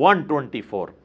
124।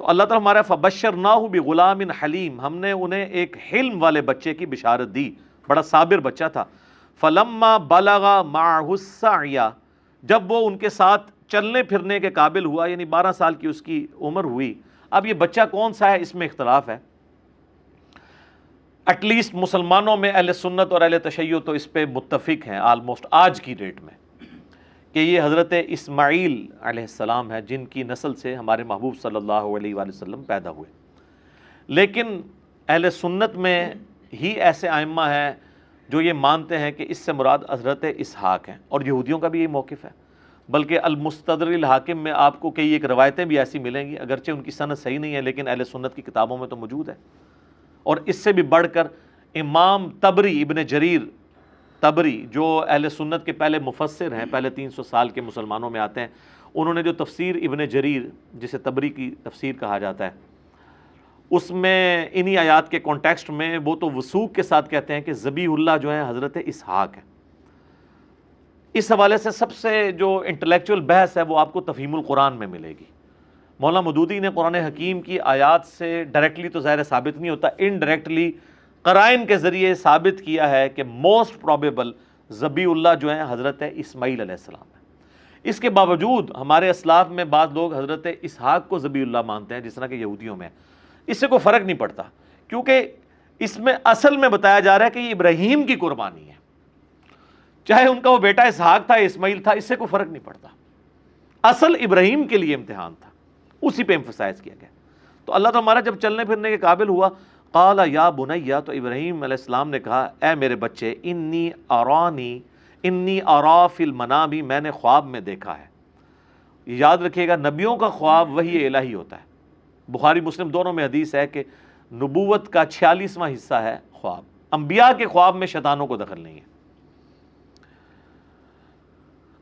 تو اللہ تعالیٰ ہمارا فبشرناہ بغلام حلیم، ہم نے انہیں ایک حلم والے بچے کی بشارت دی، بڑا صابر بچہ تھا۔ فلما بلغ معہ السعی، جب وہ ان کے ساتھ چلنے پھرنے کے قابل ہوا، یعنی 12 سال کی اس کی عمر ہوئی۔ اب یہ بچہ کون سا ہے اس میں اختلاف ہے، ایٹ لیسٹ مسلمانوں میں اہل سنت اور اہل تشیع تو اس پہ متفق ہیں آلموسٹ آج کی ڈیٹ میں، کہ یہ حضرت اسماعیل علیہ السلام ہے جن کی نسل سے ہمارے محبوب صلی اللہ علیہ وآلہ وسلم پیدا ہوئے۔ لیکن اہل سنت میں ہی ایسے ائمہ ہیں جو یہ مانتے ہیں کہ اس سے مراد حضرت اسحاق ہیں، اور یہودیوں کا بھی یہی موقف ہے۔ بلکہ المستدرک الحاکم میں آپ کو کئی ایک روایتیں بھی ایسی ملیں گی، اگرچہ ان کی سند صحیح نہیں ہے لیکن اہل سنت کی کتابوں میں تو موجود ہے۔ اور اس سے بھی بڑھ کر امام طبری، ابن جریر طبری، جو اہل سنت کے پہلے مفسر ہیں، پہلے 300 سال کے مسلمانوں میں آتے ہیں، انہوں نے جو تفسیر ابن جریر جسے طبری کی تفسیر کہا جاتا ہے، اس میں انہی آیات کے کانٹیکسٹ میں وہ تو وثوق کے ساتھ کہتے ہیں کہ ذبیح اللہ جو ہیں حضرت اسحاق ہیں۔ اس حوالے سے سب سے جو انٹلیکچوئل بحث ہے وہ آپ کو تفہیم القرآن میں ملے گی۔ مولانا مودودی نے قرآن حکیم کی آیات سے ڈائریکٹلی تو ظاہر ثابت نہیں ہوتا، انڈائریکٹلی قرائن کے ذریعے ثابت کیا ہے کہ موسٹ پروبیبل ذبیح اللہ جو ہیں حضرت اسماعیل علیہ السلام ہیں۔ اس کے باوجود ہمارے اسلاف میں بعض لوگ حضرت اسحاق کو ذبیح اللہ مانتے ہیں، جس طرح کہ یہودیوں میں، اس سے کوئی فرق نہیں پڑتا، کیونکہ اس میں اصل میں بتایا جا رہا ہے کہ یہ ابراہیم کی قربانی ہے، چاہے ان کا وہ بیٹا اسحاق تھا اسماعیل تھا، اس سے کوئی فرق نہیں پڑتا، اصل ابراہیم کے لیے امتحان تھا، اسی پہ ایمفسائز کیا گیا۔ تو اللہ تعالیٰ ہمارا جب چلنے پھرنے کے قابل ہوا، قال یا بنیا، تو ابراہیم علیہ السلام نے کہا اے میرے بچے، انی ارا فی المنام، میں نے خواب میں دیکھا ہے۔ یاد رکھیے گا نبیوں کا خواب وحی الہی ہوتا ہے، بخاری مسلم دونوں میں حدیث ہے کہ نبوت کا 46واں حصہ ہے خواب، انبیاء کے خواب میں شیطانوں کو دخل نہیں ہے۔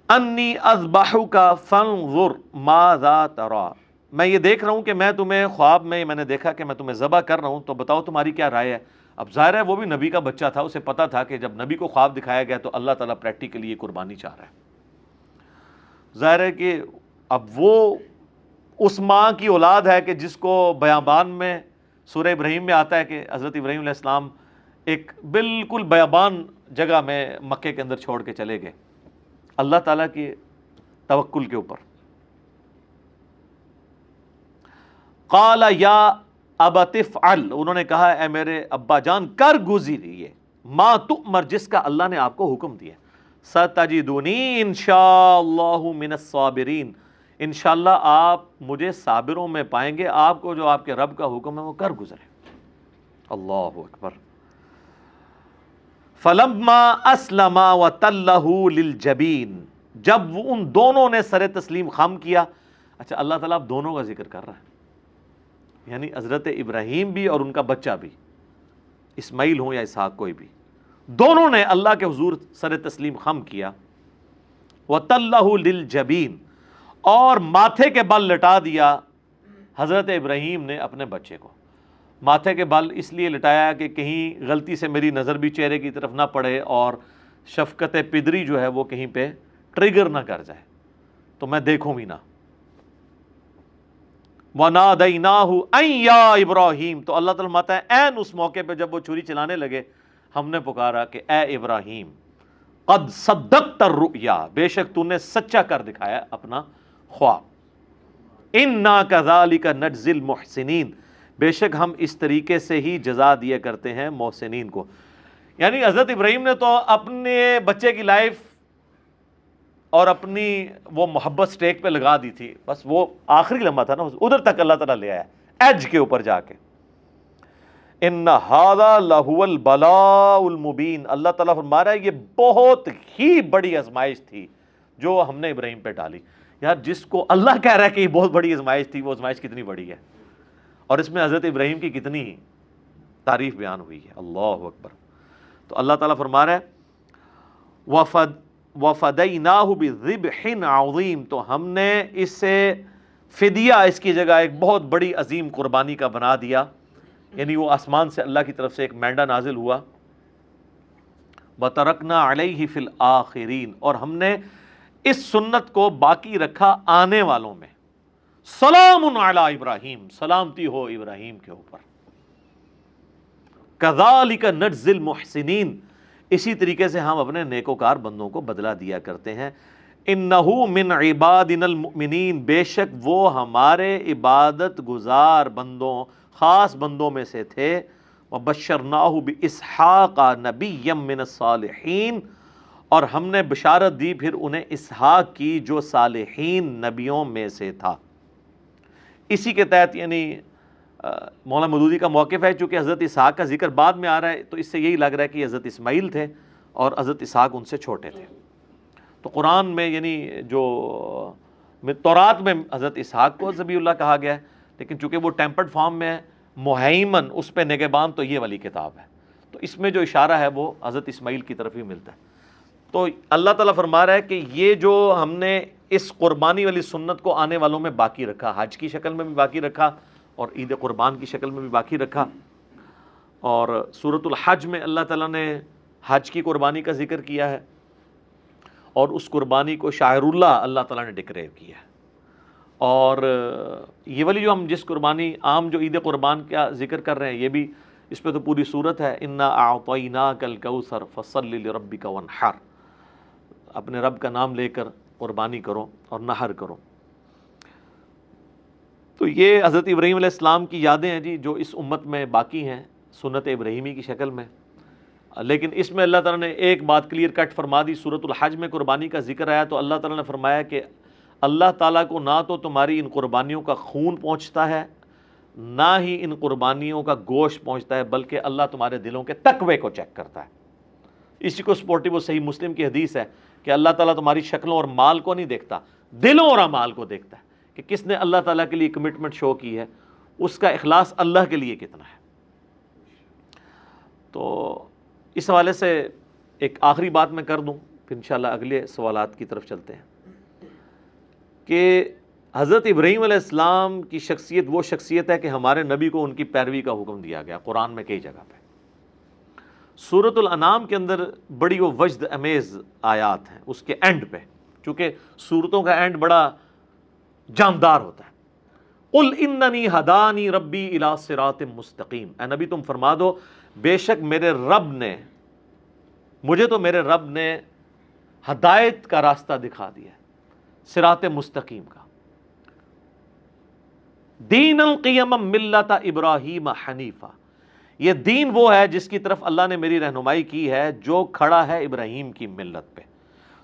انی اذبحک فانظر ماذا تری، میں یہ دیکھ رہا ہوں کہ میں تمہیں خواب میں نے دیکھا کہ میں تمہیں ذبح کر رہا ہوں، تو بتاؤ تمہاری کیا رائے ہے۔ اب ظاہر ہے وہ بھی نبی کا بچہ تھا، اسے پتا تھا کہ جب نبی کو خواب دکھایا گیا تو اللہ تعالیٰ پریکٹیکلی یہ قربانی چاہ رہا ہے۔ ظاہر ہے کہ اب وہ اس ماں کی اولاد ہے کہ جس کو بیابان میں سورہ ابراہیم میں آتا ہے کہ حضرت ابراہیم علیہ السلام ایک بالکل بیابان جگہ میں مکے کے اندر چھوڑ کے چلے گئے اللہ تعالیٰ کے توکل کے اوپر۔ قال یا ابت افعل، انہوں نے کہا اے میرے ابا جان کر گزریے، ما تؤمر، جس کا اللہ نے آپ کو حکم دیا، ستجدونی انشاءاللہ من الصابرین، انشاءاللہ آپ مجھے صابروں میں پائیں گے، آپ کو جو آپ کے رب کا حکم ہے وہ کر گزرے۔ اللہ اکبر۔ فلما اسلما وتلہ للجبین، جب وہ ان دونوں نے سر تسلیم خم کیا۔ اچھا اللہ تعالیٰ اب دونوں کا ذکر کر رہا ہے، یعنی حضرت ابراہیم بھی اور ان کا بچہ بھی، اسماعیل ہوں یا اسحاق کوئی بھی، دونوں نے اللہ کے حضور سر تسلیم خم کیا۔ وتلہ للجبین، اور ماتھے کے بل لٹا دیا حضرت ابراہیم نے اپنے بچے کو۔ ماتھے کے بل اس لیے لٹایا کہ کہیں غلطی سے میری نظر بھی چہرے کی طرف نہ پڑے اور شفقت پدری جو ہے وہ کہیں پہ ٹریگر نہ کر جائے، تو میں دیکھوں بھی نہ۔ وَنَادَيْنَاهُ أَن يَا إِبْرَاهِيمُ، تو اللہ تعالیٰ فرماتا ہے عین اس موقع پہ جب وہ چھری چلانے لگے، ہم نے پکارا کہ اے ابراہیم، قد صدقت الرؤیا، بے شک تو نے سچا کر دکھایا اپنا خواب، اِنَّا كَذَلِكَ نَجْزِي الْمُحْسِنِينَ، بے شک ہم اس طریقے سے ہی جزا دیا کرتے ہیں محسنین کو۔ یعنی حضرت ابراہیم نے تو اپنے بچے کی لائف اور اپنی وہ محبت سٹیک پہ لگا دی تھی، بس وہ آخری لمحہ تھا نا، ادھر تک اللہ تعالیٰ لے آیا ایج کے اوپر جا کے۔ ان ھذا لہو البلاء المبین، اللہ تعالیٰ فرما رہا ہے یہ بہت ہی بڑی آزمائش تھی جو ہم نے ابراہیم پہ ڈالی۔ یار جس کو اللہ کہہ رہا ہے کہ یہ بہت بڑی آزمائش تھی، وہ آزمائش کتنی بڑی ہے، اور اس میں حضرت ابراہیم کی کتنی تعریف بیان ہوئی ہے۔ اللہ اکبر۔ تو اللہ تعالیٰ فرما رہا ہے وَفَدَيْنَاهُ بِذِبْحٍ عَظِيمٍ، تو ہم نے اسے فدیہ، اس کی جگہ ایک بہت بڑی عظیم قربانی کا بنا دیا، یعنی وہ آسمان سے اللہ کی طرف سے ایک مینڈا نازل ہوا۔ وَتَرَكْنَا عَلَيْهِ فِي الْآخِرِينَ، اور ہم نے اس سنت کو باقی رکھا آنے والوں میں۔ سلام علی ابراہیم، سلامتی ہو ابراہیم کے اوپر۔ کذالک نجزی المحسنین، اسی طریقے سے ہم اپنے نیکوکار بندوں کو بدلہ دیا کرتے ہیں۔ انہ من عبادنا المؤمنین، بے شک وہ ہمارے عبادت گزار بندوں، خاص بندوں میں سے تھے۔ وبشرناہ باسحاق نبیا من الصالحین، اور ہم نے بشارت دی پھر انہیں اسحاق کی جو صالحین نبیوں میں سے تھا۔ اسی کے تحت یعنی مولانا مودودی کا موقف ہے، چونکہ حضرت اسحاق کا ذکر بعد میں آ رہا ہے تو اس سے یہی لگ رہا ہے کہ حضرت اسماعیل تھے اور حضرت اسحاق ان سے چھوٹے تھے۔ تو قرآن میں یعنی جو تورات میں حضرت اسحاق کو ذبیح اللہ کہا گیا ہے، لیکن چونکہ وہ ٹیمپرڈ فارم میں ہے، مہیمن اس پہ نگہبان تو یہ والی کتاب ہے، تو اس میں جو اشارہ ہے وہ حضرت اسماعیل کی طرف ہی ملتا ہے۔ تو اللہ تعالیٰ فرما رہا ہے کہ یہ جو ہم نے اس قربانی والی سنت کو آنے والوں میں باقی رکھا، حج کی شکل میں بھی باقی رکھا اور عید قربان کی شکل میں بھی باقی رکھا۔ اور سورۃ الحج میں اللہ تعالیٰ نے حج کی قربانی کا ذکر کیا ہے، اور اس قربانی کو شاعر اللہ تعالیٰ نے ڈکلیئر کیا ہے۔ اور یہ والی جو ہم جس قربانی عام جو عید قربان کا ذکر کر رہے ہیں، یہ بھی اس پہ تو پوری صورت ہے، انا اعطیناک الکوثر فصل لربک وانحر، اپنے رب کا نام لے کر قربانی کرو اور نحر کرو۔ تو یہ حضرت ابراہیم علیہ السلام کی یادیں ہیں جی، جو اس امت میں باقی ہیں سنت ابراہیمی کی شکل میں۔ لیکن اس میں اللہ تعالیٰ نے ایک بات کلیئر کٹ فرما دی، سورۃ الحج میں قربانی کا ذکر آیا تو اللہ تعالیٰ نے فرمایا کہ اللہ تعالیٰ کو نہ تو تمہاری ان قربانیوں کا خون پہنچتا ہے، نہ ہی ان قربانیوں کا گوشت پہنچتا ہے، بلکہ اللہ تمہارے دلوں کے تقوی کو چیک کرتا ہے۔ اسی کو سپورٹیو و صحیح مسلم کی حدیث ہے کہ اللہ تعالیٰ تمہاری شکلوں اور مال کو نہیں دیکھتا، دلوں اور اعمال کو دیکھتا ہے، کہ کس نے اللہ تعالیٰ کے لیے کمٹمنٹ شو کی ہے، اس کا اخلاص اللہ کے لیے کتنا ہے۔ تو اس حوالے سے ایک آخری بات میں کر دوں، پھر انشاءاللہ اگلے سوالات کی طرف چلتے ہیں، کہ حضرت ابراہیم علیہ السلام کی شخصیت وہ شخصیت ہے کہ ہمارے نبی کو ان کی پیروی کا حکم دیا گیا قرآن میں کئی جگہ پہ۔ سورۃ الانعام کے اندر بڑی وہ وجد امیز آیات ہیں اس کے اینڈ پہ، چونکہ سورتوں کا اینڈ بڑا جاندار ہوتا ہے۔ قل اننی ہدانی ربی الی صراط مستقیم، اے نبی تم فرما دو بے شک مجھے تو میرے رب نے ہدایت کا راستہ دکھا دیا ہے، صراط مستقیم کا۔ دین القیم ملت ابراہیم حنیفہ، یہ دین وہ ہے جس کی طرف اللہ نے میری رہنمائی کی ہے، جو کھڑا ہے ابراہیم کی ملت پہ،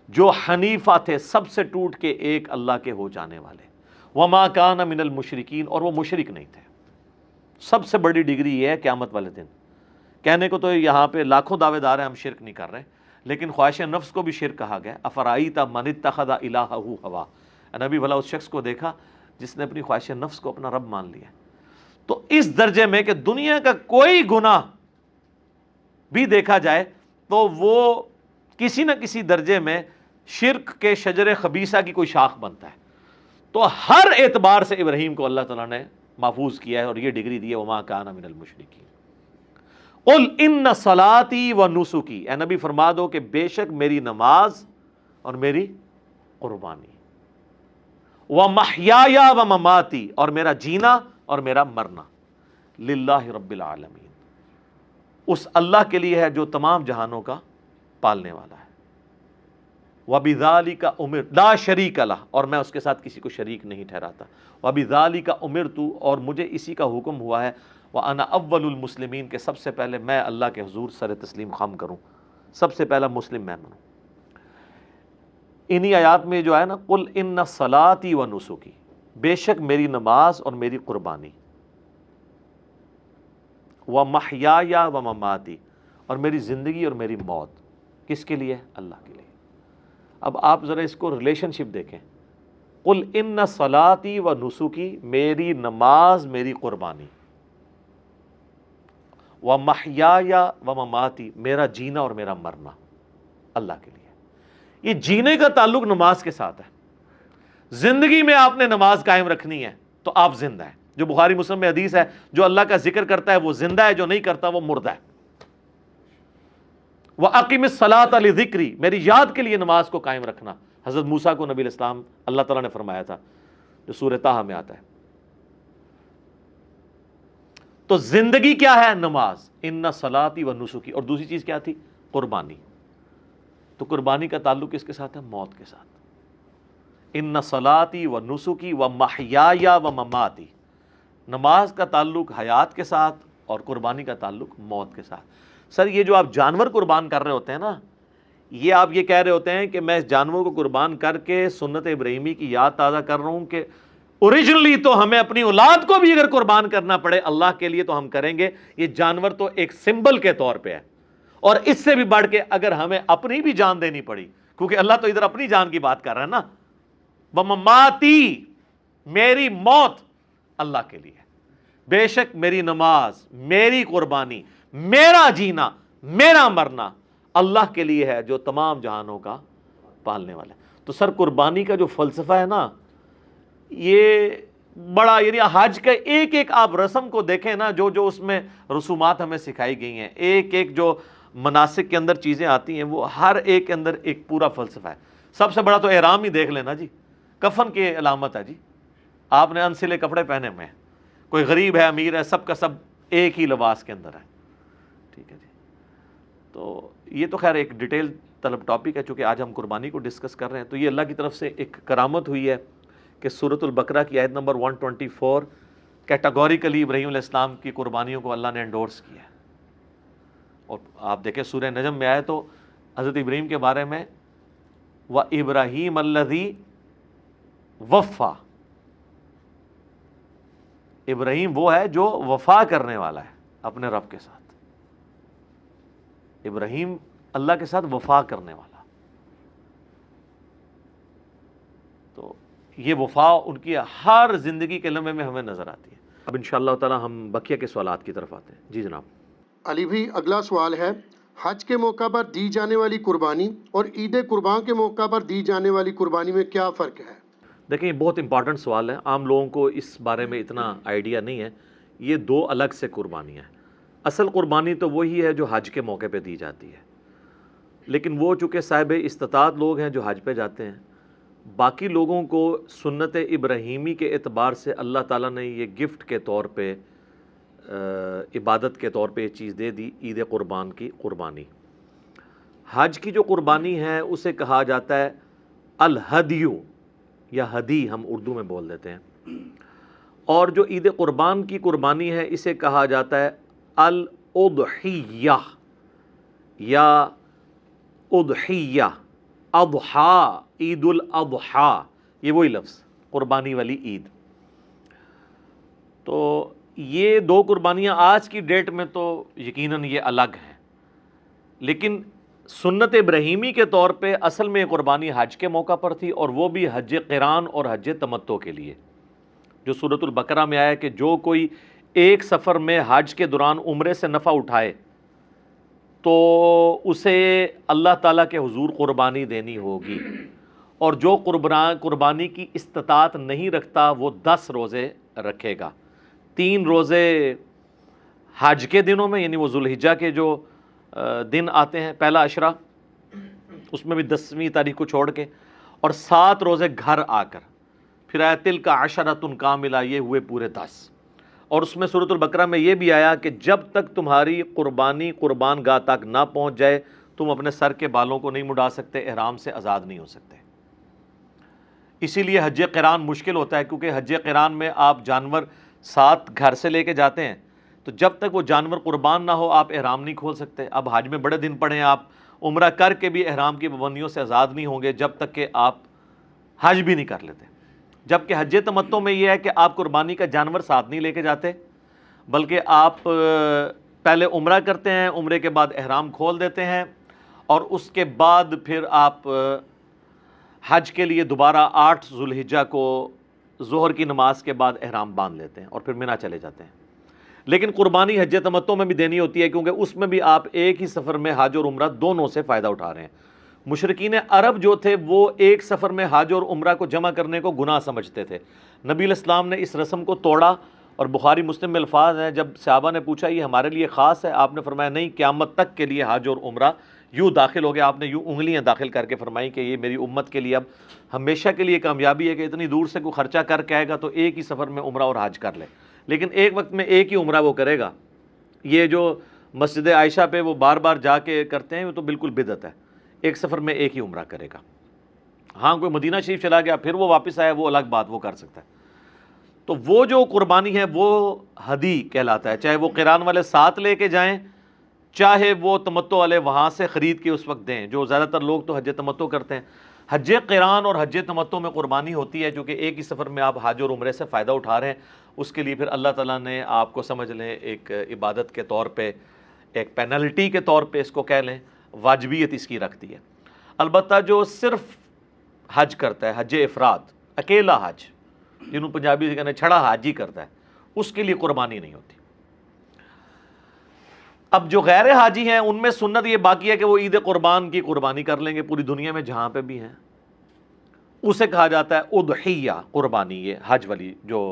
جو حنیفہ تھے، سب سے ٹوٹ کے ایک اللہ کے ہو جانے والے، وما کان من المشرکین، اور وہ مشرک نہیں تھے۔ سب سے بڑی ڈگری یہ ہے قیامت والے دن، کہنے کو تو یہاں پہ لاکھوں دعوے دار ہیں ہم شرک نہیں کر رہے، لیکن خواہش نفس کو بھی شرک کہا گیا۔ افرائیت من اتخذ الہہ ہوا، نبی بھلا اس شخص کو دیکھا جس نے اپنی خواہش نفس کو اپنا رب مان لیا۔ تو اس درجے میں کہ دنیا کا کوئی گناہ بھی دیکھا جائے تو وہ کسی نہ کسی درجے میں شرک کے شجر خبیثہ کی کوئی شاخ بنتا ہے۔ تو ہر اعتبار سے ابراہیم کو اللہ تعالیٰ نے محفوظ کیا ہے اور یہ ڈگری دی ہے، وما کان من المشرکین۔ قل ان صلاتی و نسکی، اے نبی فرما دو کہ بے شک میری نماز اور میری قربانی، ومحیایا و مماتی، اور میرا جینا اور میرا مرنا، للہ رب العالمین، اس اللہ کے لیے ہے جو تمام جہانوں کا پالنے والا ہے۔ وَبِذَالِكَ أُمِرْتُ لا شریک لہ، اور میں اس کے ساتھ کسی کو شریک نہیں ٹھہراتا۔ وَبِذَالِكَ أُمِرْتُ، اور مجھے اسی کا حکم ہوا ہے، وَأَنَا أَوَّلُ الْمُسْلِمِينَ، کہ سب سے پہلے میں اللہ کے حضور سر تسلیم خم کروں، سب سے پہلا مسلم میں بنوں۔ انہی آیات میں جو ہے نا، قل ان صلاتی و نسکی، بے شک میری نماز اور میری قربانی، ومحیایا و مماتی، اور میری زندگی اور میری موت، کس کے لیے؟ اللہ کے لیے۔ اب آپ ذرا اس کو ریلیشن شپ دیکھیں، قل ان صلاتی و نسکی، میری نماز میری قربانی، ومحیایا و مماتی، میرا جینا اور میرا مرنا اللہ کے لیے۔ یہ جینے کا تعلق نماز کے ساتھ ہے، زندگی میں آپ نے نماز قائم رکھنی ہے تو آپ زندہ ہیں۔ جو بخاری مسلم میں حدیث ہے، جو اللہ کا ذکر کرتا ہے وہ زندہ ہے، جو نہیں کرتا وہ مردہ ہے۔ وَأَقِمِ الصَّلَاةَ لِذِكْرِي، میری یاد کے لیے نماز کو قائم رکھنا۔ حضرت موسیٰ کو نبی علیہ السلام اللہ تعالیٰ نے فرمایا تھا جو سورہ طٰہٰ میں آتا ہے۔ تو زندگی کیا ہے؟ نماز، ان صلاتی و نسکی، اور دوسری چیز کیا تھی؟ قربانی۔ تو قربانی کا تعلق کس کے ساتھ ہے؟ موت کے ساتھ۔ ان صلاتی و نسکی و محیای و مماتی، نماز کا تعلق حیات کے ساتھ اور قربانی کا تعلق موت کے ساتھ۔ سر یہ جو آپ جانور قربان کر رہے ہوتے ہیں نا، یہ آپ یہ کہہ رہے ہوتے ہیں کہ میں اس جانور کو قربان کر کے سنت ابراہیمی کی یاد تازہ کر رہا ہوں کہ اوریجنلی تو ہمیں اپنی اولاد کو بھی اگر قربان کرنا پڑے اللہ کے لیے تو ہم کریں گے۔ یہ جانور تو ایک سمبل کے طور پہ ہے، اور اس سے بھی بڑھ کے اگر ہمیں اپنی بھی جان دینی پڑی، کیونکہ اللہ تو ادھر اپنی جان کی بات کر رہا ہے نا، وَمَمَاتِي، میری موت اللہ کے لیے، بے شک میری نماز، میری قربانی، میرا جینا، میرا مرنا اللہ کے لیے ہے جو تمام جہانوں کا پالنے والا ہے۔ تو سر قربانی کا جو فلسفہ ہے نا، یہ بڑا، یعنی حج کا ایک ایک آپ رسم کو دیکھیں نا، جو جو اس میں رسومات ہمیں سکھائی گئی ہیں، ایک ایک جو مناسک کے اندر چیزیں آتی ہیں، وہ ہر ایک کے اندر ایک پورا فلسفہ ہے۔ سب سے بڑا تو احرام ہی دیکھ لینا جی، کفن کی علامت ہے جی، آپ نے انسلے کپڑے پہنے ہوئے ہیں، کوئی غریب ہے امیر ہے، سب کا سب ایک ہی لباس کے اندر ہے، ٹھیک ہے جی۔ تو یہ تو خیر ایک ڈیٹیل طلب ٹاپک ہے، چونکہ آج ہم قربانی کو ڈسکس کر رہے ہیں۔ تو یہ اللہ کی طرف سے ایک کرامت ہوئی ہے کہ سورۃ البقرہ کی آیت نمبر 124 کیٹاگوریکلی ابراہیم علیہ السلام کی قربانیوں کو اللہ نے انڈورس کیا ہے۔ اور آپ دیکھیں سورہ نجم میں آئے تو حضرت ابراہیم کے بارے میں وَإِبْرَاهِيمَ الَّذِي وَفَّى، ابراہیم وہ ہے جو وفا کرنے والا ہے اپنے رب کے ساتھ۔ ابراہیم اللہ کے ساتھ وفا کرنے والا، تو یہ وفا ان کی ہر زندگی کے لمحے میں ہمیں نظر آتی ہے۔ اب انشاءاللہ تعالی ہم بقیہ کے سوالات کی طرف آتے ہیں۔ جی جناب۔ علی بھائی اگلا سوال ہے، حج کے موقع پر دی جانے والی قربانی اور عید قربان کے موقع پر دی جانے والی قربانی میں کیا فرق ہے؟ دیکھیں یہ بہت امپورٹنٹ سوال ہے، عام لوگوں کو اس بارے میں اتنا آئیڈیا نہیں ہے۔ یہ دو الگ سے قربانیاں ہیں۔ اصل قربانی تو وہی ہے جو حج کے موقع پہ دی جاتی ہے، لیکن وہ چونکہ صاحب استطاعت لوگ ہیں جو حج پہ جاتے ہیں، باقی لوگوں کو سنت ابراہیمی کے اعتبار سے اللہ تعالیٰ نے یہ گفٹ کے طور پہ، عبادت کے طور پہ یہ چیز دے دی، عید قربان کی قربانی۔ حج کی جو قربانی ہے اسے کہا جاتا ہے الہدیو، یا ہدی ہم اردو میں بول دیتے ہیں، اور جو عید قربان کی قربانی ہے اسے کہا جاتا ہے الاضحیہ یا اضحیہ، اضحیٰ، عید الاضحیٰ، یہ وہی لفظ قربانی والی عید۔ تو یہ دو قربانیاں آج کی ڈیٹ میں تو یقیناً یہ الگ ہیں، لیکن سنت ابراہیمی کے طور پہ اصل میں قربانی حج کے موقع پر تھی، اور وہ بھی حج قران اور حج تمتع کے لیے، جو سورۃ البقرہ میں آیا کہ جو کوئی ایک سفر میں حج کے دوران عمرے سے نفع اٹھائے تو اسے اللہ تعالیٰ کے حضور قربانی دینی ہوگی، اور جو قربانی کی استطاعت نہیں رکھتا وہ 10 روزے رکھے گا۔ 3 روزے حج کے دنوں میں، یعنی وہ ذوالحجہ کے جو دن آتے ہیں پہلا عشرہ، اس میں بھی 10ویں تاریخ کو چھوڑ کے، اور 7 روزے گھر آ کر، پھر آیا تلک عشرۃ کاملہ، یہ ہوئے پورے 10۔ اور اس میں سورۃ البقرہ میں یہ بھی آیا کہ جب تک تمہاری قربانی قربان گاہ تک نہ پہنچ جائے تم اپنے سر کے بالوں کو نہیں مڈا سکتے، احرام سے آزاد نہیں ہو سکتے۔ اسی لیے حج قران مشکل ہوتا ہے، کیونکہ حج قران میں آپ جانور ساتھ گھر سے لے کے جاتے ہیں، تو جب تک وہ جانور قربان نہ ہو آپ احرام نہیں کھول سکتے۔ اب حج میں بڑے دن پڑے ہیں، آپ عمرہ کر کے بھی احرام کی پابندیوں سے آزاد نہیں ہوں گے جب تک کہ آپ حج بھی نہیں کر لیتے۔ جبکہ حج تمتع میں یہ ہے کہ آپ قربانی کا جانور ساتھ نہیں لے کے جاتے، بلکہ آپ پہلے عمرہ کرتے ہیں، عمرے کے بعد احرام کھول دیتے ہیں، اور اس کے بعد پھر آپ حج کے لیے دوبارہ 8 ذوالحجہ کو ظہر کی نماز کے بعد احرام باندھ لیتے ہیں اور پھر منی چلے جاتے ہیں۔ لیکن قربانی حج تمتع میں بھی دینی ہوتی ہے، کیونکہ اس میں بھی آپ ایک ہی سفر میں حج اور عمرہ دونوں سے فائدہ اٹھا رہے ہیں۔ مشرکین عرب جو تھے وہ ایک سفر میں حج اور عمرہ کو جمع کرنے کو گناہ سمجھتے تھے۔ نبی علیہ السلام نے اس رسم کو توڑا، اور بخاری مسلم میں الفاظ ہیں جب صحابہ نے پوچھا یہ ہمارے لیے خاص ہے، آپ نے فرمایا نہیں، قیامت تک کے لیے حج اور عمرہ یوں داخل ہو گیا، آپ نے یوں انگلیاں داخل کر کے فرمائی کہ یہ میری امت کے لیے اب ہمیشہ کے لیے کامیابی ہے کہ اتنی دور سے کوئی خرچہ کر کے آئے گا تو ایک ہی سفر میں عمرہ اور حج کر لے، لیکن ایک وقت میں ایک ہی عمرہ وہ کرے گا۔ یہ جو مسجد عائشہ پہ وہ بار بار جا کے کرتے ہیں وہ تو بالکل بدعت ہے، ایک سفر میں ایک ہی عمرہ کرے گا۔ ہاں کوئی مدینہ شریف چلا گیا پھر وہ واپس آیا وہ الگ بات، وہ کر سکتا ہے۔ تو وہ جو قربانی ہے وہ ہدی کہلاتا ہے، چاہے وہ قران والے ساتھ لے کے جائیں، چاہے وہ تمتع والے وہاں سے خرید کے اس وقت دیں۔ جو زیادہ تر لوگ تو حج تمتع کرتے ہیں، حج قران اور حج تمتع میں قربانی ہوتی ہے، جو کہ ایک ہی سفر میں آپ حج اور عمرے سے فائدہ اٹھا رہے ہیں، اس کے لیے پھر اللہ تعالیٰ نے آپ کو سمجھ لیں ایک عبادت کے طور پہ، ایک پینلٹی کے طور پہ اس کو کہہ لیں، واجبیت اس کی رکھ دی ہے۔ البتہ جو صرف حج کرتا ہے، حج افراد، اکیلا حج، جنہوں پنجابی سے کہنے چھڑا حج ہی کرتا ہے، اس کے لیے قربانی نہیں ہوتی۔ اب جو غیر حاجی ہیں ان میں سنت یہ باقی ہے کہ وہ عید قربان کی قربانی کر لیں گے پوری دنیا میں جہاں پہ بھی ہیں، اسے کہا جاتا ہے اضحیہ قربانی، یہ حج والی جو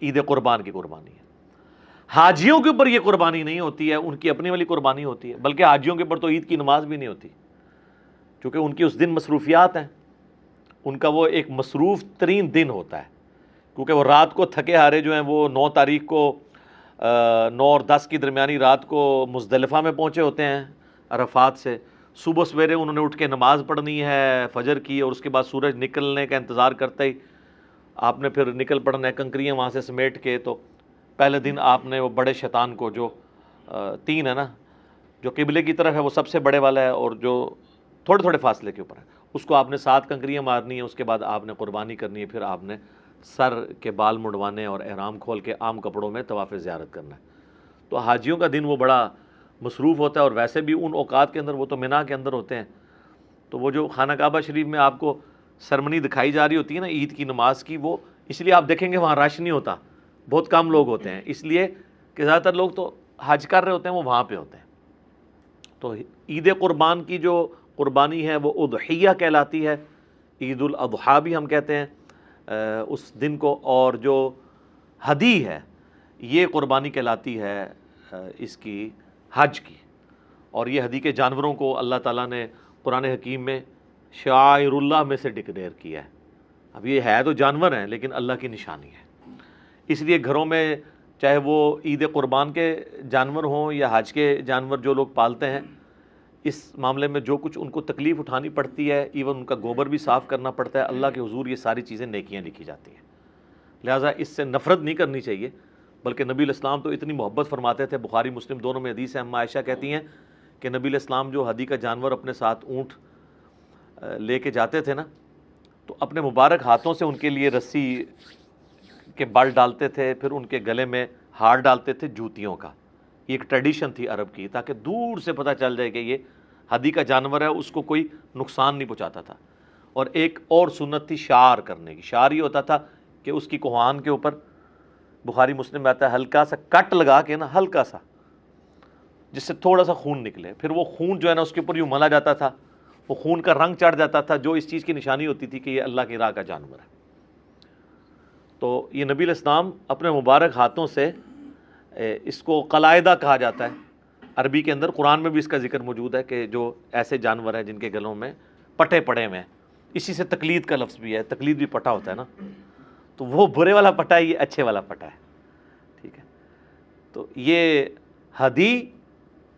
عید قربان کی قربانی ہے۔ حاجیوں کے اوپر یہ قربانی نہیں ہوتی ہے، ان کی اپنی والی قربانی ہوتی ہے، بلکہ حاجیوں کے اوپر تو عید کی نماز بھی نہیں ہوتی، کیونکہ ان کی اس دن مصروفیات ہیں، ان کا وہ ایک مصروف ترین دن ہوتا ہے، کیونکہ وہ رات کو تھکے ہارے جو ہیں وہ 9 تاریخ کو 9 اور 10 کی درمیانی رات کو مزدلفہ میں پہنچے ہوتے ہیں عرفات سے، صبح سویرے انہوں نے اٹھ کے نماز پڑھنی ہے فجر کی، اور اس کے بعد سورج نکلنے کا انتظار کرتے ہی آپ نے پھر نکل پڑنا ہے کنکریاں وہاں سے سمیٹ کے۔ تو پہلے دن آپ نے وہ بڑے شیطان کو جو 3 ہے نا، جو قبلے کی طرف ہے وہ سب سے بڑے والا ہے، اور جو تھوڑے تھوڑے فاصلے کے اوپر ہے اس کو آپ نے 7 کنکریاں مارنی ہیں، اس کے بعد آپ نے قربانی کرنی ہے، پھر آپ نے سر کے بال مڑوانے اور احرام کھول کے عام کپڑوں میں طواف زیارت کرنا ہے۔ تو حاجیوں کا دن وہ بڑا مصروف ہوتا ہے، اور ویسے بھی ان اوقات کے اندر وہ تو مینا کے اندر ہوتے ہیں، تو وہ جو خانہ کعبہ شریف میں آپ کو سرمنی دکھائی جا رہی ہوتی ہے نا عید کی نماز کی، وہ اس لیے آپ دیکھیں گے وہاں رش نہیں ہوتا، بہت کم لوگ ہوتے ہیں، اس لیے کہ زیادہ تر لوگ تو حج کر رہے ہوتے ہیں وہ وہاں پہ ہوتے ہیں۔ تو عید قربان کی جو قربانی ہے وہ اضحیہ کہلاتی ہے، عید الاضحیٰ بھی ہم کہتے ہیں اس دن کو، اور جو ہدی ہے یہ قربانی کہلاتی ہے اس کی حج کی، اور یہ ہدی کے جانوروں کو اللہ تعالیٰ نے قرآن حکیم میں شعائر اللہ میں سے ڈکلیئر کیا ہے۔ اب یہ ہے تو جانور ہیں لیکن اللہ کی نشانی ہے، اس لیے گھروں میں چاہے وہ عید قربان کے جانور ہوں یا حج کے جانور جو لوگ پالتے ہیں، اس معاملے میں جو کچھ ان کو تکلیف اٹھانی پڑتی ہے، ایون ان کا گوبر بھی صاف کرنا پڑتا ہے، اللہ کے حضور یہ ساری چیزیں نیکیاں لکھی جاتی ہیں، لہٰذا اس سے نفرت نہیں کرنی چاہیے، بلکہ نبی علیہ السلام تو اتنی محبت فرماتے تھے، بخاری مسلم دونوں میں حدیث ہے، اما عائشہ کہتی ہیں کہ نبی علیہ السلام جو ہدی کا جانور اپنے ساتھ اونٹ لے کے جاتے تھے نا، تو اپنے مبارک ہاتھوں سے ان کے لیے رسی کے بل ڈالتے تھے، پھر ان کے گلے میں ہار ڈالتے تھے جوتیوں کا، یہ ایک ٹریڈیشن تھی عرب کی، تاکہ دور سے پتہ چل جائے کہ یہ ہدی کا جانور ہے، اس کو کوئی نقصان نہیں پہنچاتا تھا۔ اور ایک اور سنت تھی شعار کرنے کی، شعار یہ ہوتا تھا کہ اس کی کوہان کے اوپر بخاری مسلم میں آتا ہے ہلکا سا کٹ لگا کے نا، ہلکا سا جس سے تھوڑا سا خون نکلے، پھر وہ خون جو ہے نا اس کے اوپر یوں ملا جاتا تھا، وہ خون کا رنگ چڑھ جاتا تھا، جو اس چیز کی نشانی ہوتی تھی کہ یہ اللہ کی راہ کا جانور ہے۔ تو یہ نبی علیہ السلام اپنے مبارک ہاتھوں سے اس کو قلائدہ کہا جاتا ہے عربی کے اندر، قرآن میں بھی اس کا ذکر موجود ہے کہ جو ایسے جانور ہیں جن کے گلوں میں پٹے پڑے ہوئے ہیں، اسی سے تقلید کا لفظ بھی ہے، تقلید بھی پٹا ہوتا ہے نا، تو وہ برے والا پٹا ہے، یہ اچھے والا پٹا ہے، ٹھیک ہے۔ تو یہ ہدی